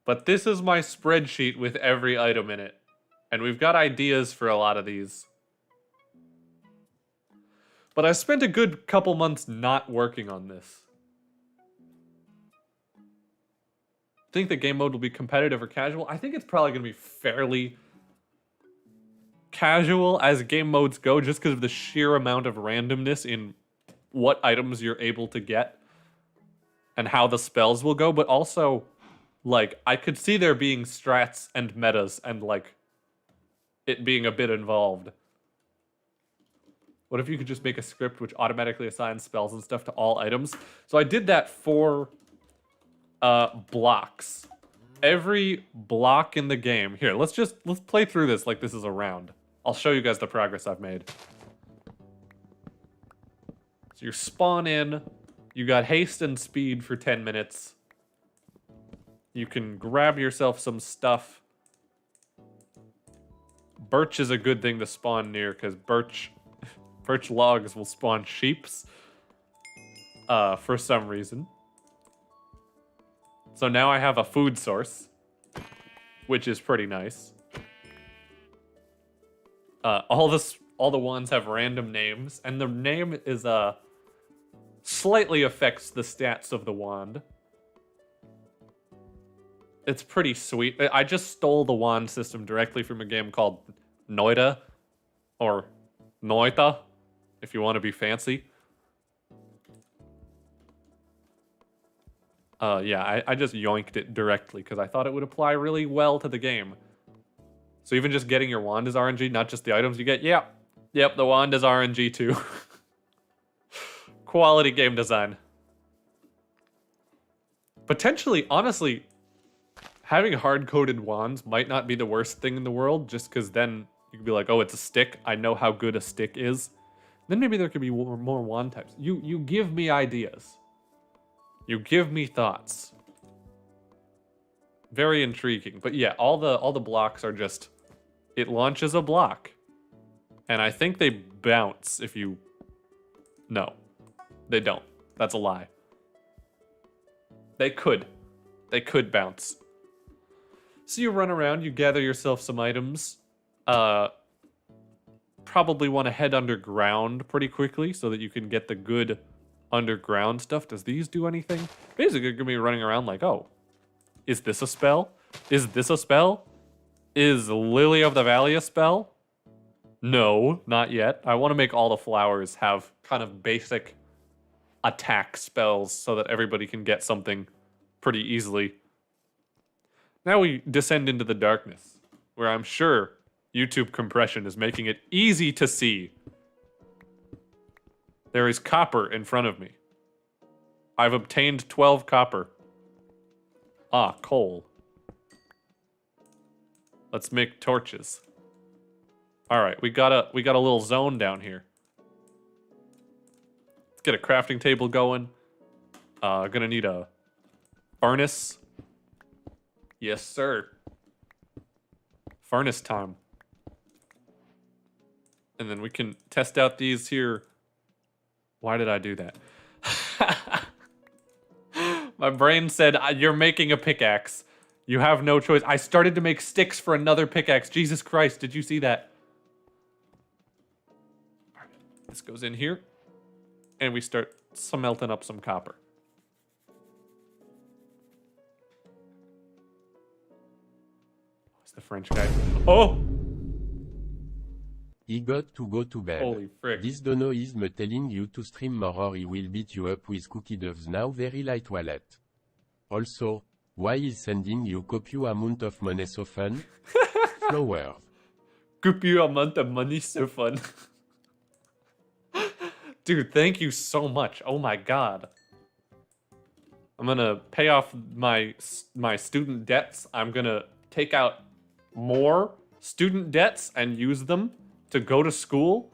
But this is my spreadsheet with every item in it. And we've got ideas for a lot of these. But I spent a good couple months not working on this. Think the game mode will be competitive or casual? I think it's probably going to be fairly casual as game modes go, just because of the sheer amount of randomness in what items you're able to get and how the spells will go. But also, like, I could see there being strats and metas and, like, it being a bit involved. What if you could just make a script which automatically assigns spells and stuff to all items? So I did that for blocks. Every block in the game. Here, let's play through this like this is a round. I'll show you guys the progress I've made. So you spawn in. You got haste and speed for 10 minutes. You can grab yourself some stuff. Birch is a good thing to spawn near because birch logs will spawn sheeps for some reason. So now I have a food source, which is pretty nice. All the wands have random names, and the name is slightly affects the stats of the wand. It's pretty sweet. I just stole the wand system directly from a game called NOITA, or NOITA, if you want to be fancy. Yeah, I just yoinked it directly because I thought it would apply really well to the game. So even just getting your wand is RNG, not just the items you get. Yeah, yep, the wand is RNG too. Quality game design. Potentially, honestly, having hard-coded wands might not be the worst thing in the world, just because then you could be like, oh, it's a stick. I know how good a stick is. Then maybe there could be more wand types. You give me ideas. You give me thoughts. Very intriguing. But yeah, all the blocks are just... It launches a block. And I think they bounce if you... No. They don't. That's a lie. They could. They could bounce. So you run around, you gather yourself some items. Probably want to head underground pretty quickly so that you can get the good underground stuff. Does these do anything? Basically, you're going to be running around like, oh, is this a spell? Is this a spell? Is Lily of the Valley a spell? No, not yet. I want to make all the flowers have kind of basic attack spells so that everybody can get something pretty easily. Now we descend into the darkness, where I'm sure YouTube compression is making it easy to see. There is copper in front of me. I've obtained 12 copper. Ah, coal. Let's make torches. All right, we got a little zone down here. Let's get a crafting table going. Gonna need a Furnace. Yes, sir. Furnace time. And then we can test out these here. Why did I do that? My brain said, you're making a pickaxe. You have no choice. I started to make sticks for another pickaxe. Jesus Christ, did you see that? All right, this goes in here. And we start smelting up some copper. What's the French guy? Oh! He got to go to bed. Holy frick. This donoism telling you to stream more or he will beat you up with cookie doves now very light wallet. Also, why is sending you copious amount of money so fun? Flower. Copious amount of money so fun. Dude, thank you so much. Oh my god. I'm gonna pay off my student debts. I'm gonna take out more student debts and use them to go to school.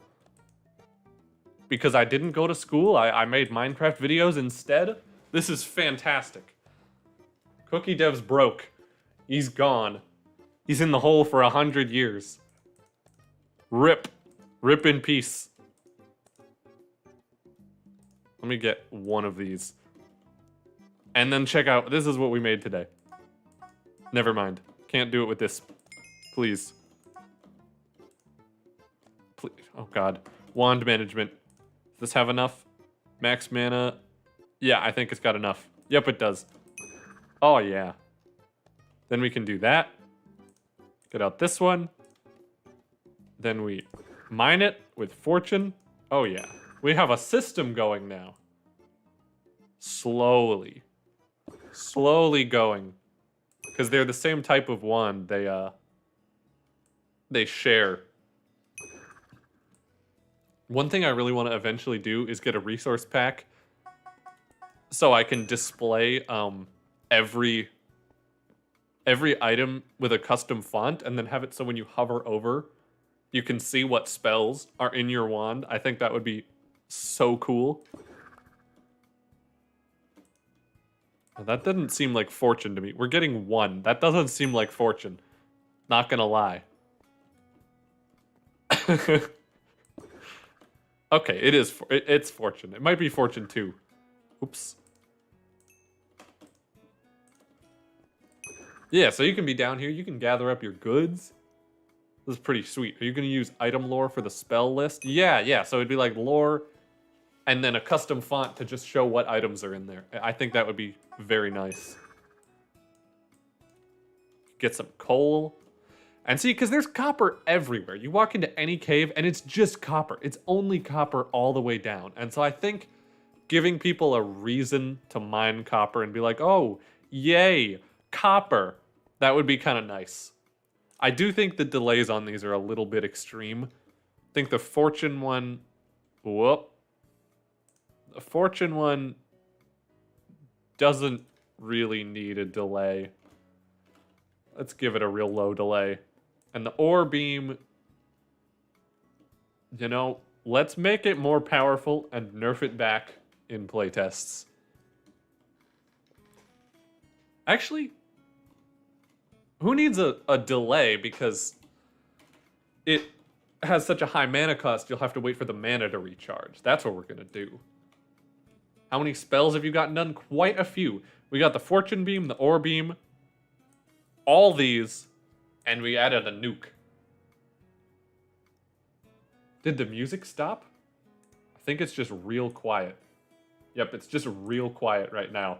Because I didn't go to school. I made Minecraft videos instead. This is fantastic. Cookie Dev's broke. He's gone. He's in the hole for 100 years. Rip. Rip in peace. Let me get one of these. And then check out, this is what we made today. Never mind. Can't do it with this. Please. Please. Oh god. Wand management. Does this have enough? Max mana. Yeah, I think it's got enough. Yep, it does. Oh yeah. Then we can do that. Get out this one. Then we mine it with fortune. Oh yeah. We have a system going now. Slowly. Slowly going. Because they're the same type of wand. They share. One thing I really want to eventually do is get a resource pack so I can display every item with a custom font and then have it so when you hover over, you can see what spells are in your wand. I think that would be so cool. That didn't seem like fortune to me. We're getting 1. That doesn't seem like fortune. Not gonna lie. Okay, it's fortune. It might be fortune 2. Oops. Yeah, so you can be down here. You can gather up your goods. This is pretty sweet. Are you going to use item lore for the spell list? Yeah. So it'd be like lore and then a custom font to just show what items are in there. I think that would be very nice. Get some coal. And see, because there's copper everywhere. You walk into any cave and it's just copper. It's only copper all the way down. And so I think giving people a reason to mine copper and be like, oh, yay, copper. That would be kind of nice. I do think the delays on these are a little bit extreme. I think the fortune one... Whoop. The fortune one doesn't really need a delay. Let's give it a real low delay. And the ore beam... You know, let's make it more powerful and nerf it back in playtests. Actually... Who needs a delay because it has such a high mana cost, you'll have to wait for the mana to recharge. That's what we're going to do. How many spells have you gotten done? Quite a few. We got the Fortune Beam, the Ore Beam, all these, and we added a nuke. Did the music stop? I think it's just real quiet. Yep, it's just real quiet right now.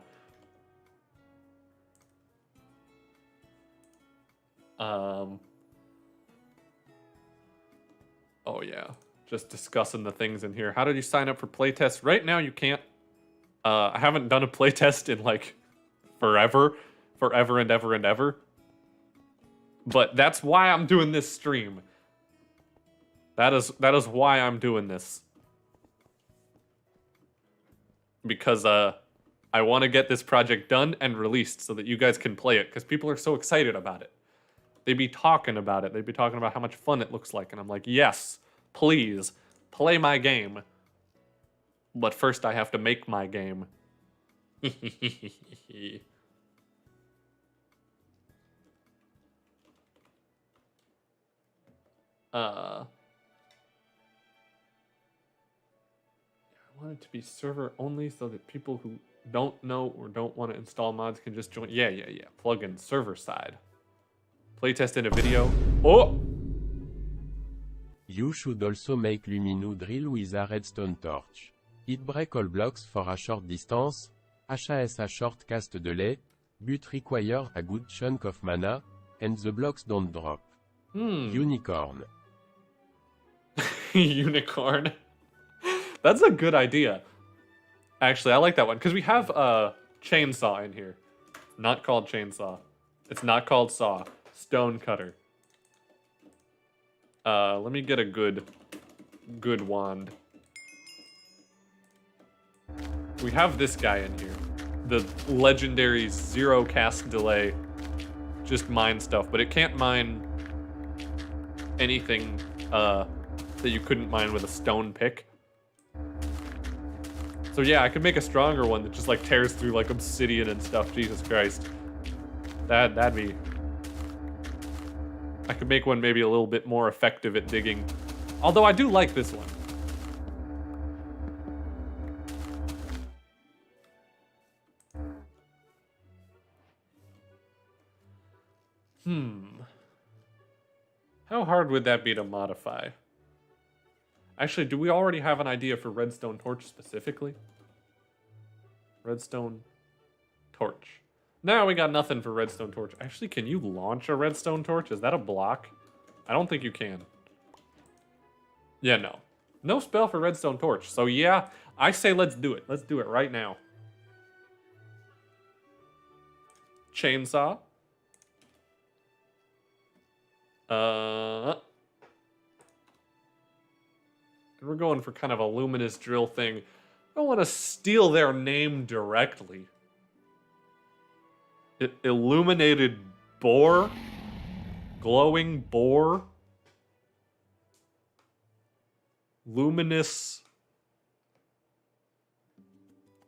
Oh yeah, just discussing the things in here. How did you sign up for playtests? Right now you can't. I haven't done a playtest in like forever and ever. But that's why I'm doing this stream. That is why I'm doing this. Because I want to get this project done and released so that you guys can play it because people are so excited about it. They'd be talking about it. They'd be talking about how much fun it looks like. And I'm like, yes, please, play my game. But first I have to make my game. I want it to be server only so that people who don't know or don't want to install mods can just join. Yeah. Plug in server side. Playtest in a video. Oh! You should also make Lumino drill with a redstone torch. It break all blocks for a short distance, HAS a short cast delay, but require a good chunk of mana, and the blocks don't drop. Unicorn. Unicorn. That's a good idea. Actually, I like that one, because we have a chainsaw in here. Not called chainsaw. It's not called saw. Stone cutter. Let me get a good wand. We have this guy in here. The legendary 0 cast delay. Just mine stuff, but it can't mine anything that you couldn't mine with a stone pick. So yeah, I could make a stronger one that just like tears through like obsidian and stuff. Jesus Christ. That'd be... I could make one maybe a little bit more effective at digging. Although I do like this one. How hard would that be to modify? Actually, do we already have an idea for redstone torch specifically? Redstone torch. No, we got nothing for redstone torch. Actually, can you launch a redstone torch? Is that a block? I don't think you can. Yeah, no. No spell for redstone torch. So yeah, I say let's do it. Let's do it right now. Chainsaw. We're going for kind of a luminous drill thing. I don't want to steal their name directly. Illuminated boar? Glowing boar? Luminous...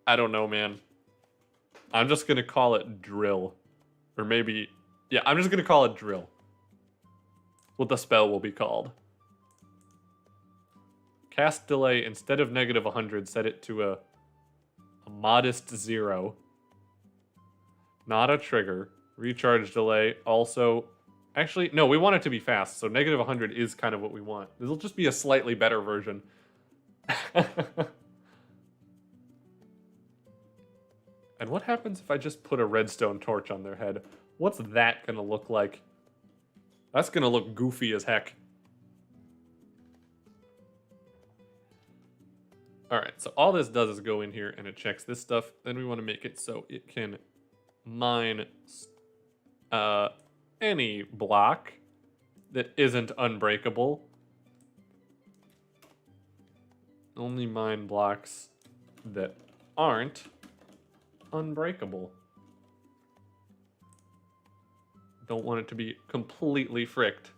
I don't know, man. I'm just gonna call it drill. Or maybe... Yeah, I'm just gonna call it drill. What the spell will be called. Cast delay, instead of negative 100, set it to a modest 0. Not a trigger. Recharge delay, also... Actually, no, we want it to be fast, so negative 100 is kind of what we want. This will just be a slightly better version. And what happens if I just put a redstone torch on their head? What's that gonna look like? That's gonna look goofy as heck. Alright, so all this does is go in here and it checks this stuff. Then we want to make it so it can mine any block that isn't unbreakable. Only mine blocks that aren't unbreakable. Don't want it to be completely fricked.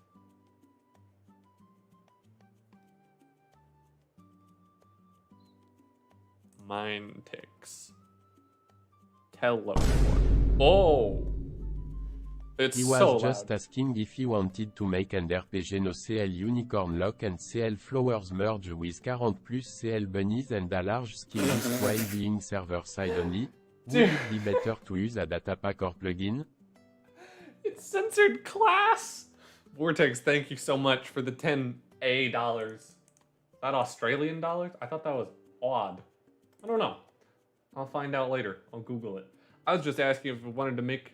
Mine ticks. Teleport. Oh! It's He so was just loud. asking if he wanted to make an RPG no CL Unicorn Lock and CL Flowers merge with 40 plus CL Bunnies and a large skill list while being server side only. Would it be better to use a data pack or plugin? It's censored class! Vortex, thank you so much for the $10 dollars. Is that Australian dollars? I thought that was odd. I don't know. I'll find out later. I'll Google it. I was just asking if we wanted to make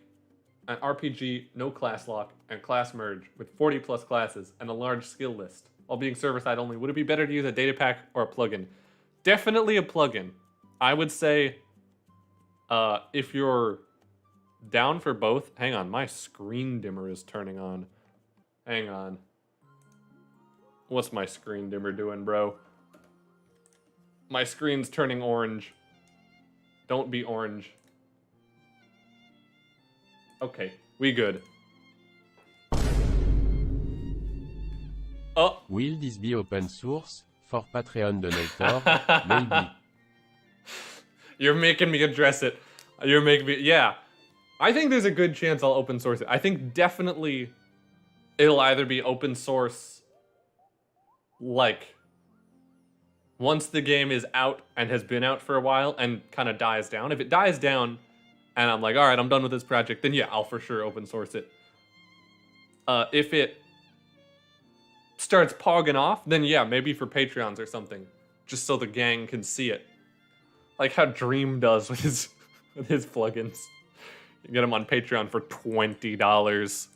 an RPG, no class lock, and class merge with 40 plus classes and a large skill list, while being server-side only. Would it be better to use a data pack or a plugin? Definitely a plugin. I would say, if you're down for both... Hang on, my screen dimmer is turning on. Hang on. What's my screen dimmer doing, bro? My screen's turning orange. Don't be orange. Okay, we good. Oh! Will this be open source? For Patreon donator? Maybe. You're making me address it. You're making me... Yeah. I think there's a good chance I'll open source it. I think definitely it'll either be open source like, once the game is out and has been out for a while and kind of dies down, if it dies down and I'm like, all right, I'm done with this project, then yeah, I'll for sure open source it. If it starts pogging off, then yeah, maybe for Patreons or something, just so the gang can see it. Like how Dream does with his plugins. You get them on Patreon for $20.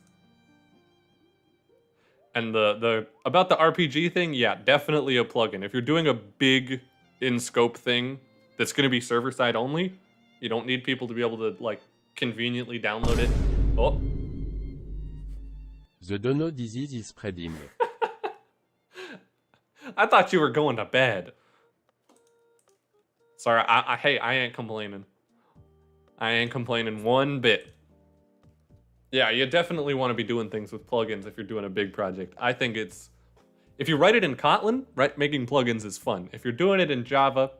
And the about the RPG thing, yeah, definitely a plugin. If you're doing a big in-scope thing that's going to be server-side only, you don't need people to be able to, like, conveniently download it. Oh. The dono disease is spreading. I thought you were going to bed. Sorry, hey, I ain't complaining. I ain't complaining one bit. Yeah, you definitely want to be doing things with plugins if you're doing a big project. I think it's... If you write it in Kotlin, right, making plugins is fun. If you're doing it in Java,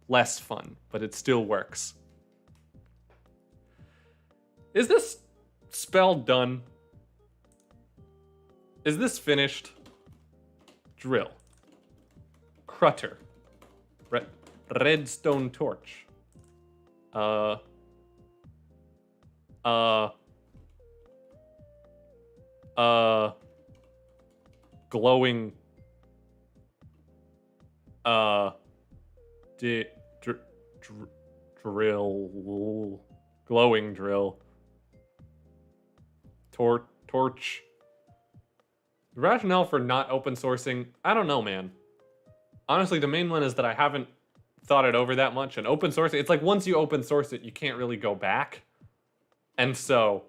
less fun, but it still works. Is this spell done? Is this finished? Drill. Crutter. Redstone torch. Glowing. Drill. Glowing drill. Torch. The rationale for not open sourcing, I don't know, man. Honestly, the main one is that I haven't thought it over that much. And open sourcing, it's like once you open source it, you can't really go back. And so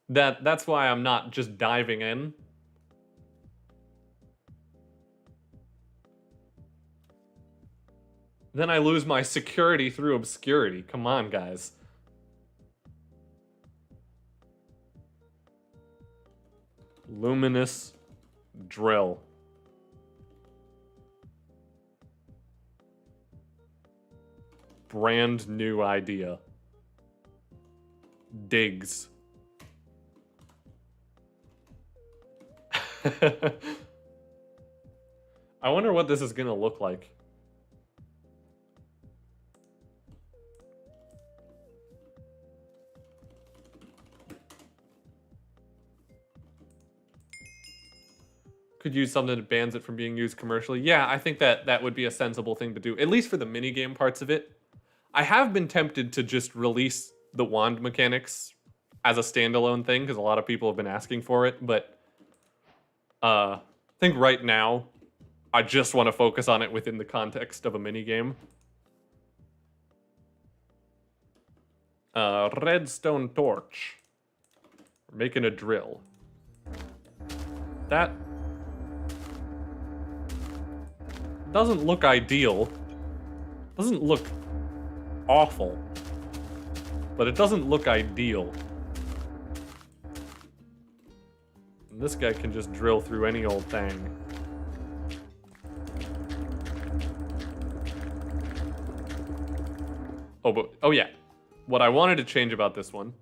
that's why I'm not just diving in. Then I lose my security through obscurity. Come on, guys. Luminous drill. Brand new idea. Digs. I wonder what this is gonna look like. Could use something that bans it from being used commercially. Yeah, I think that would be a sensible thing to do, at least for the minigame parts of it. I have been tempted to just release the wand mechanics as a standalone thing, because a lot of people have been asking for it, but I think right now, I just want to focus on it within the context of a minigame. Redstone torch. We're making a drill. That doesn't look ideal. Doesn't look awful. But it doesn't look ideal. And this guy can just drill through any old thing. Oh yeah. What I wanted to change about this one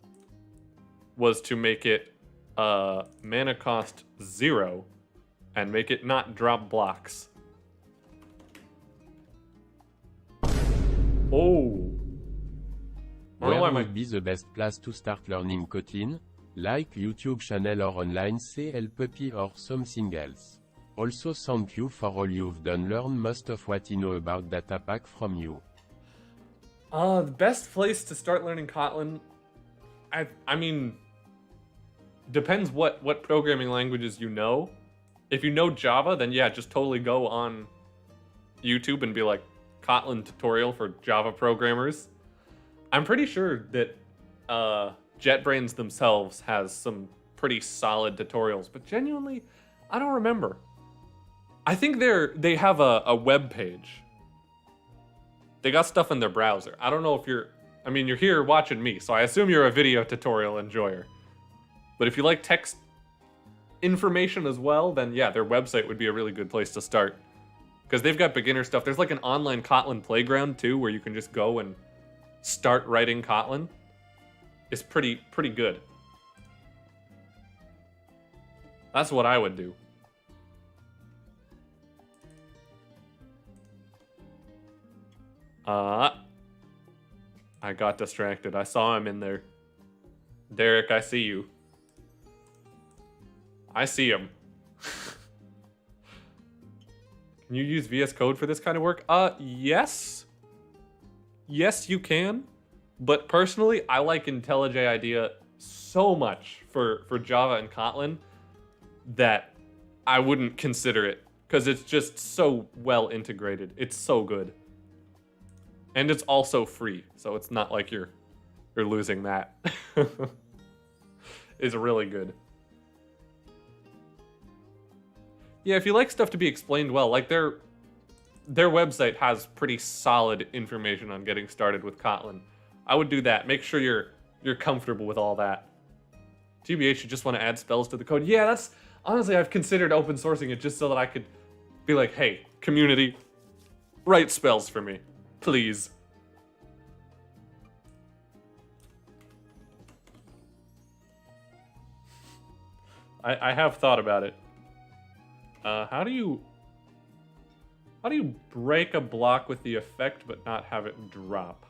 was to make it mana cost 0 and make it not drop blocks. Oh. Where would be the best place to start learning Kotlin? Like YouTube channel or online CL Puppy or something else. Also thank you for all you've done. Learn most of what you know about data pack from you. The best place to start learning Kotlin, I mean, depends what programming languages you know. If you know Java, then yeah, just totally go on YouTube and be like, Kotlin tutorial for Java programmers. I'm pretty sure that JetBrains themselves has some pretty solid tutorials, but genuinely, I don't remember. I think they have a web page. They got stuff in their browser. I don't know if you're here watching me, so I assume you're a video tutorial enjoyer. But if you like text information as well, then yeah, their website would be a really good place to start. Because they've got beginner stuff. There's like an online Kotlin playground too, where you can just go and start writing Kotlin. It's pretty good. That's what I would do. I got distracted. I saw him in there. Derek, I see you. I see him. Can you use VS Code for this kind of work? Yes. Yes, you can. But personally, I like IntelliJ IDEA so much for Java and Kotlin that I wouldn't consider it because it's just so well integrated. It's so good. And it's also free, so it's not like you're losing that. It's really good. Yeah, if you like stuff to be explained well, like their website has pretty solid information on getting started with Kotlin. I would do that. Make sure you're comfortable with all that. TBH, you just want to add spells to the code. Yeah, that's honestly, I've considered open sourcing it just so that I could be like, hey, community, write spells for me, please. I have thought about it. How do you break a block with the effect but not have it drop?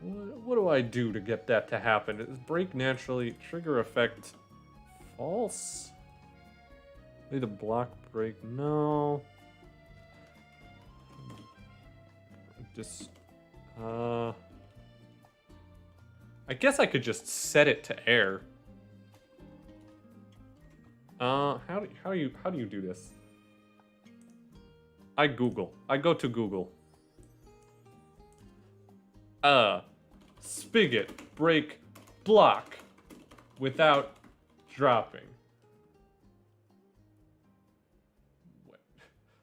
What do I do to get that to happen? Is break naturally, trigger effect false? Maybe the block break, no. Just, I guess I could just set it to air. How do you do this? I go to Google. Spigot break block without dropping.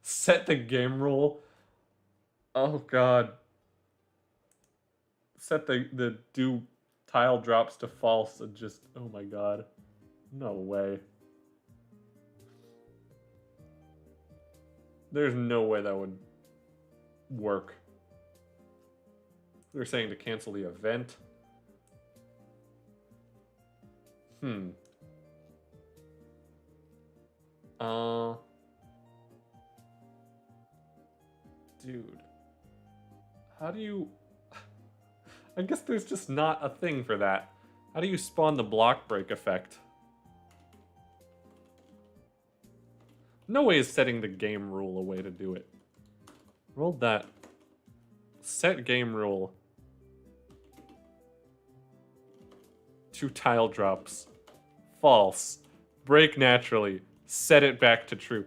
Set the game rule. Oh god. Set the do tile drops to false and just, oh my god. No way. There's no way that would work. They're saying to cancel the event. Dude. How do you... I guess there's just not a thing for that. How do you spawn the block break effect? No way is setting the game rule a way to do it. Rolled that. Set game rule. 2 tile drops. False. Break naturally. Set it back to true.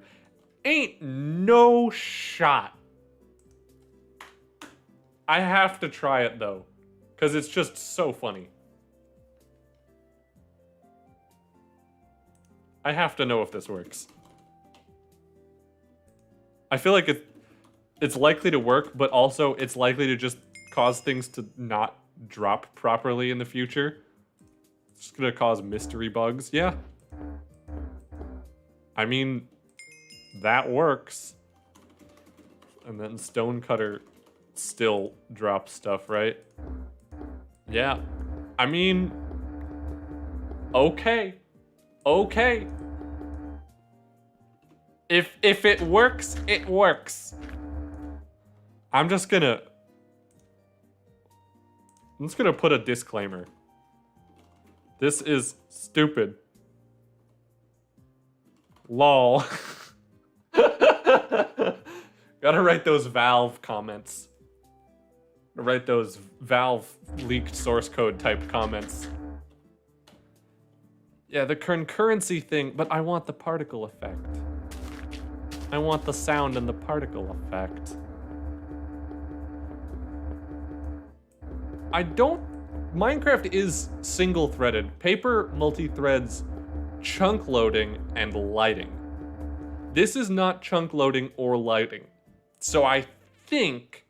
Ain't no shot. I have to try it though. Because it's just so funny. I have to know if this works. I feel like it's likely to work, but also it's likely to just cause things to not drop properly in the future. It's just gonna cause mystery bugs. Yeah. I mean, that works. And then Stonecutter still drops stuff, right? Yeah. I mean, okay. Okay. If it works, it works. I'm just gonna put a disclaimer. This is stupid. Lol. Gotta write those Valve comments. Write those Valve leaked source code type comments. Yeah, the concurrency thing, but I want the particle effect. I want the sound and the particle effect. Minecraft is single-threaded. Paper multi-threads chunk loading and lighting. This is not chunk loading or lighting. So I think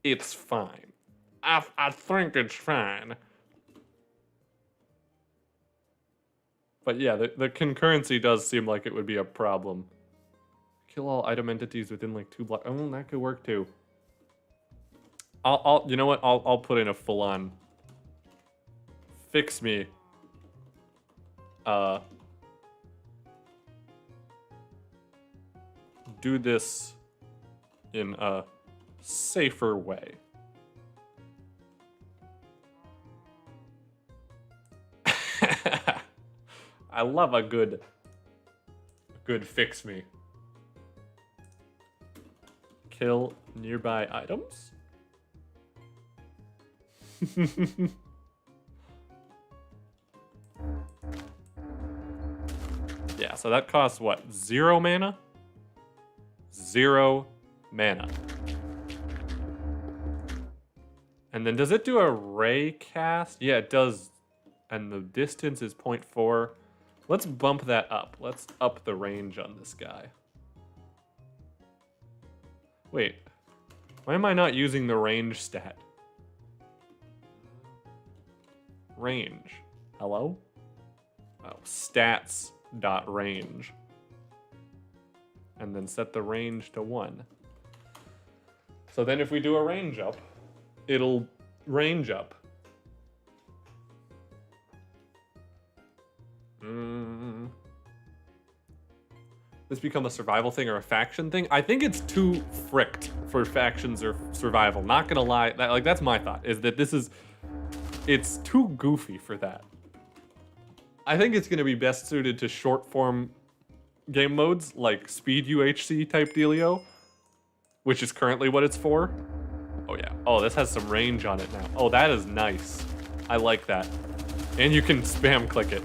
it's fine. I think it's fine. But yeah, the concurrency does seem like it would be a problem. Kill all item entities within like 2 blocks. Oh, that could work too. You know what? I'll put in a full-on fix me. do this in a safer way. I love a good fix me. Kill nearby items? Yeah, so that costs what? 0 mana? 0 mana. And then does it do a ray cast? Yeah, it does. And the distance is 0.4. Let's bump that up. Let's up the range on this guy. Wait. Why am I not using the range stat? Range. Hello? Oh, stats.range. And then set the range to 1. So then if we do a range up, it'll range up. This become a survival thing or a faction thing? I think it's too fricked for factions or survival. Not gonna lie, that's my thought, is that it's too goofy for that. I think it's gonna be best suited to short form game modes like speed UHC type dealio, which is currently what it's for. Oh yeah, oh this has some range on it now. Oh, that is nice. I like that. And you can spam click it.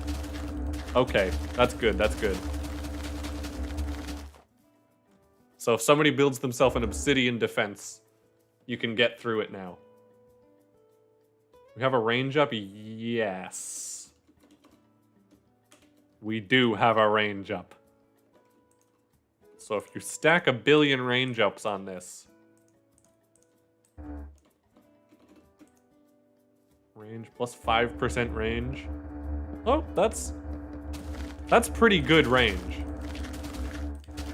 Okay, that's good, that's good. So if somebody builds themselves an obsidian defense, you can get through it now. We have a range up? Yes. We do have a range up. So if you stack 1 billion range ups on this. Range plus 5% range. Oh, that's pretty good range.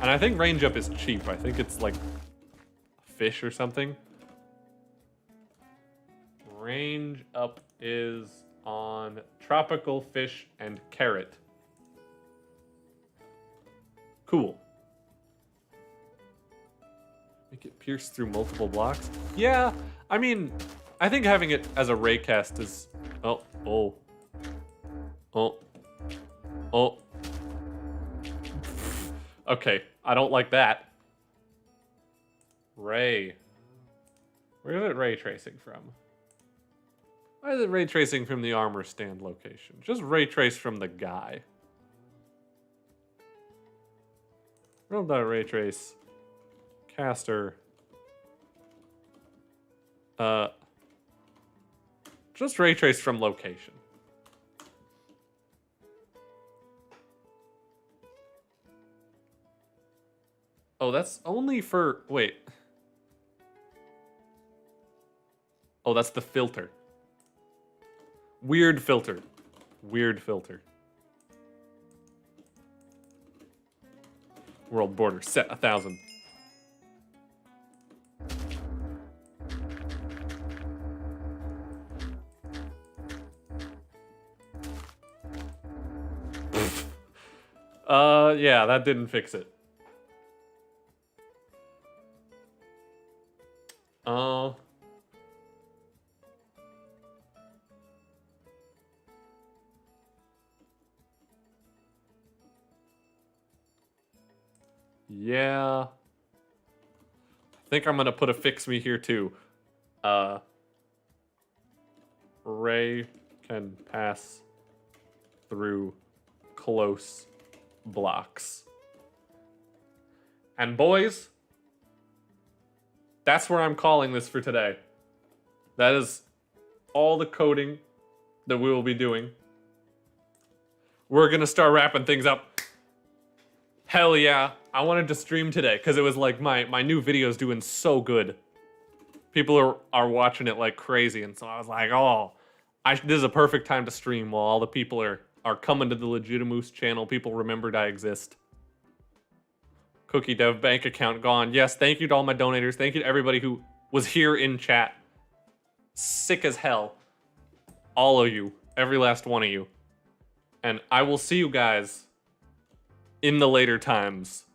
And I think range up is cheap. I think it's like fish or something. Range up is on tropical fish and carrot. Cool. Make it pierce through multiple blocks. Yeah, I mean, I think having it as a raycast is... Oh. Okay, I don't like that. Ray. Where is it ray tracing from? Why is it ray tracing from the armor stand location? Just ray trace from the guy. Ray trace. Caster. Just ray trace from location. Oh, that's only for... Wait. Oh, that's the filter. Weird filter. Weird filter. World border set 1,000. Yeah, that didn't fix it. Yeah. I think I'm gonna put a fix me here too. Ray can pass through close blocks. And boys, that's where I'm calling this for today. That is all the coding that we will be doing. We're gonna start wrapping things up. Hell yeah. I wanted to stream today because it was like my new video's doing so good. People are watching it like crazy, and so I was like, oh, this is a perfect time to stream while all the people are coming to the Legitimoose channel. People remembered I exist. Cookie Dev bank account gone. Yes, thank you to all my donators. Thank you to everybody who was here in chat. Sick as hell. All of you. Every last one of you. And I will see you guys in the later times.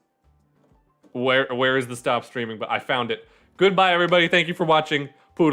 Where is the stop streaming? But I found it. Goodbye, everybody. Thank you for watching.